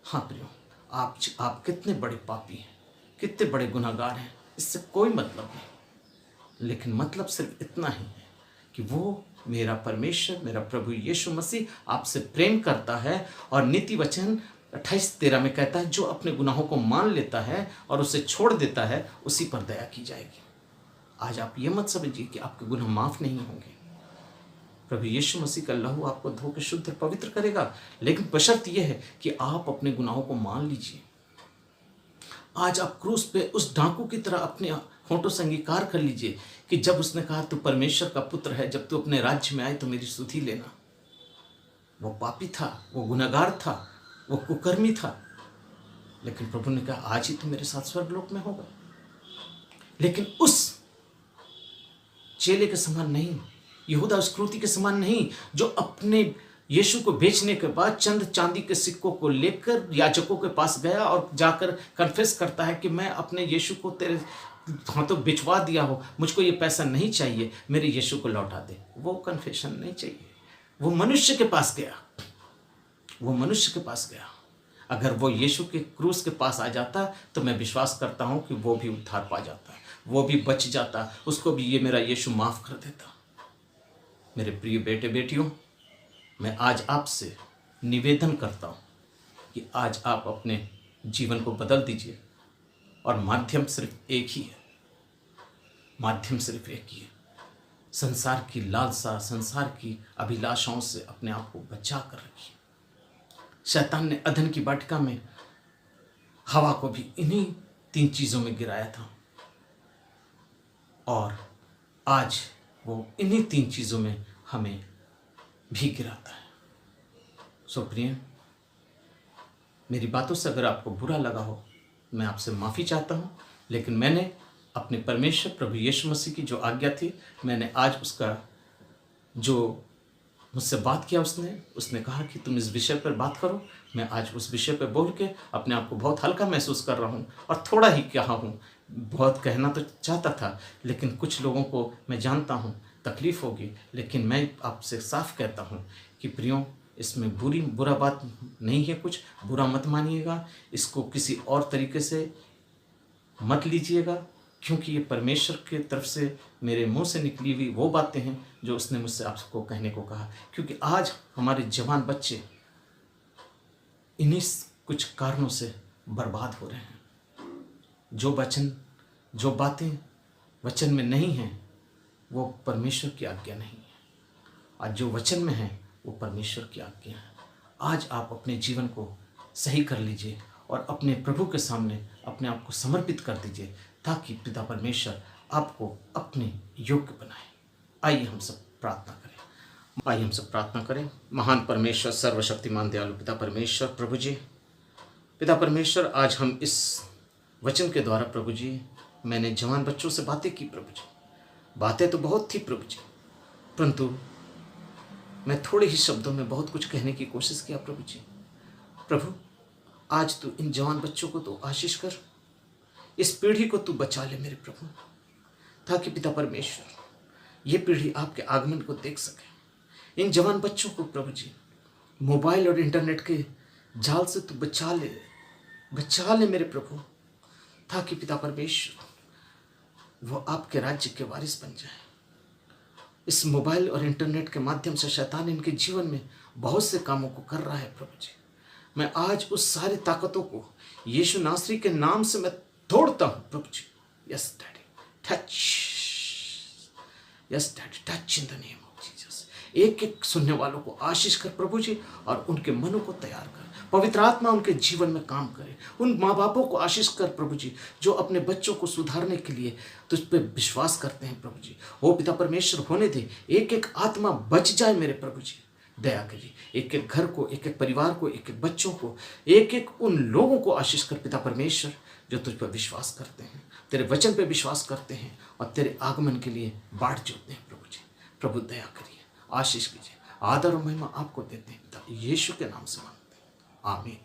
हाँ प्रियो, आप कितने बड़े पापी हैं, कितने बड़े गुनाहगार हैं, इससे कोई मतलब नहीं, लेकिन मतलब सिर्फ इतना ही है कि वो मेरा परमेश्वर, मेरा प्रभु यीशु मसीह आपसे प्रेम करता है। और नीति वचन 28:13 में कहता है जो अपने गुनाहों को मान लेता है और उसे छोड़ देता है उसी पर दया की जाएगी। आज आप ये मत समझिए कि आपके गुनाह माफ़ नहीं होंगे। प्रभु यीशु मसीह का लहू आपको धो के शुद्ध पवित्र करेगा, लेकिन बशर्त यह है कि आप अपने गुनाहों को मान लीजिए। आज आप क्रूस पे उस डाकू की तरह अपने होठों से अंगीकार कर लीजिए कि जब उसने कहा तू परमेश्वर का पुत्र है, जब तू अपने राज्य में आए तो मेरी स्तुति लेना। वो पापी था, वो गुनहगार था, वो कुकर्मी था, लेकिन प्रभु ने कहा आज ही तू मेरे साथ स्वर्गलोक में होगा। लेकिन उस चेले के समान नहीं, यहूदा इस्करियोती के समान नहीं, जो अपने यीशु को बेचने के बाद चंद चांदी के सिक्कों को लेकर याजकों के पास गया और जाकर कन्फेस करता है कि मैं अपने यीशु को तेरे हाथों बिचवा दिया हो, मुझको ये पैसा नहीं चाहिए, मेरे यीशु को लौटा दे। वो कन्फेशन नहीं चाहिए। वो मनुष्य के पास गया, वो मनुष्य के पास गया। अगर वो यीशु के क्रूस के पास आ जाता तो मैं विश्वास करता हूँ कि वो भी उद्धार पा जाता, वो भी बच जाता, उसको भी ये मेरा यीशु माफ़ कर देता। मेरे प्रिय बेटे बेटियों, मैं आज आपसे निवेदन करता हूँ कि आज आप अपने जीवन को बदल दीजिए और माध्यम सिर्फ एक ही है, माध्यम सिर्फ एक ही है। संसार की लालसा, संसार की अभिलाषाओं से अपने आप को बचा कर रखिए। शैतान ने अधन की वाटिका में हवा को भी इन्हीं 3 चीज़ों में गिराया था और आज वो इन्हीं 3 चीज़ों में हमें भी गिराता है। सो प्रिय, मेरी बातों से अगर आपको बुरा लगा हो, मैं आपसे माफ़ी चाहता हूँ, लेकिन मैंने अपने परमेश्वर प्रभु यीशु मसीह की जो आज्ञा थी, मैंने आज उसका जो मुझसे बात किया, उसने कहा कि तुम इस विषय पर बात करो। मैं आज उस विषय पर बोल के अपने आप को बहुत हल्का महसूस कर रहा हूँ और थोड़ा ही कहा हूँ। बहुत कहना तो चाहता था, लेकिन कुछ लोगों को मैं जानता हूँ तकलीफ़ होगी, लेकिन मैं आपसे साफ कहता हूँ कि प्रियो, इसमें बुरा बात नहीं है, कुछ बुरा मत मानिएगा, इसको किसी और तरीके से मत लीजिएगा, क्योंकि ये परमेश्वर की तरफ से मेरे मुंह से निकली हुई वो बातें हैं जो उसने मुझसे आपको कहने को कहा। क्योंकि आज हमारे जवान बच्चे इन्हीं कुछ कारणों से बर्बाद हो रहे हैं। जो बातें वचन में नहीं हैं वो परमेश्वर की आज्ञा नहीं है, और जो वचन में है वो परमेश्वर की आज्ञा है। आज आप अपने जीवन को सही कर लीजिए और अपने प्रभु के सामने अपने आप को समर्पित कर दीजिए, ताकि पिता परमेश्वर आपको अपने योग्य बनाए। आइए हम सब प्रार्थना करें। आइए हम सब प्रार्थना करें। महान परमेश्वर, सर्वशक्तिमान दयालु पिता परमेश्वर, प्रभु जी, पिता परमेश्वर, आज हम इस वचन के द्वारा प्रभु जी, मैंने जवान बच्चों से बातें की प्रभु जी। बातें तो बहुत थी प्रभु जी, परंतु मैं थोड़े ही शब्दों में बहुत कुछ कहने की कोशिश किया प्रभु जी। प्रभु, आज तू इन जवान बच्चों को तो आशीष कर, इस पीढ़ी को तू बचा ले मेरे प्रभु, ताकि पिता परमेश्वर ये पीढ़ी आपके आगमन को देख सके। इन जवान बच्चों को प्रभु जी मोबाइल और इंटरनेट के जाल से तू बचा ले मेरे प्रभु, ताकि पिता परमेश्वर वो आपके राज्य के वारिस बन जाए। इस मोबाइल और इंटरनेट के माध्यम से शैतान इनके जीवन में बहुत से कामों को कर रहा है प्रभु जी। मैं आज उस सारी ताकतों को यीशु नासरी के नाम से मैं तोड़ता हूँ प्रभु जी। Yes daddy, touch, yes daddy, touch in the name of Jesus. एक एक सुनने वालों को आशीष कर प्रभु जी, और उनके मनों को तैयार कर। पवित्र आत्मा उनके जीवन में काम करे। उन माँ बापों को आशीष कर प्रभु जी, जो अपने बच्चों को सुधारने के लिए तुझ पे विश्वास करते हैं प्रभु जी। ओ पिता परमेश्वर, होने दे एक एक आत्मा बच जाए मेरे प्रभु जी। दया करिए, एक एक घर को, एक एक परिवार को, एक एक बच्चों को, एक एक उन लोगों को आशीष कर पिता परमेश्वर, जो तुझ पर विश्वास करते हैं, तेरे वचन पे विश्वास करते हैं और तेरे आगमन के लिए बाट जोतते हैं प्रभु जी। प्रभु दया करिए, आशीष कीजिए। आदर और महिमा आपको देते हैं पिता, यीशु के नाम से मांगते हैं, आमीन।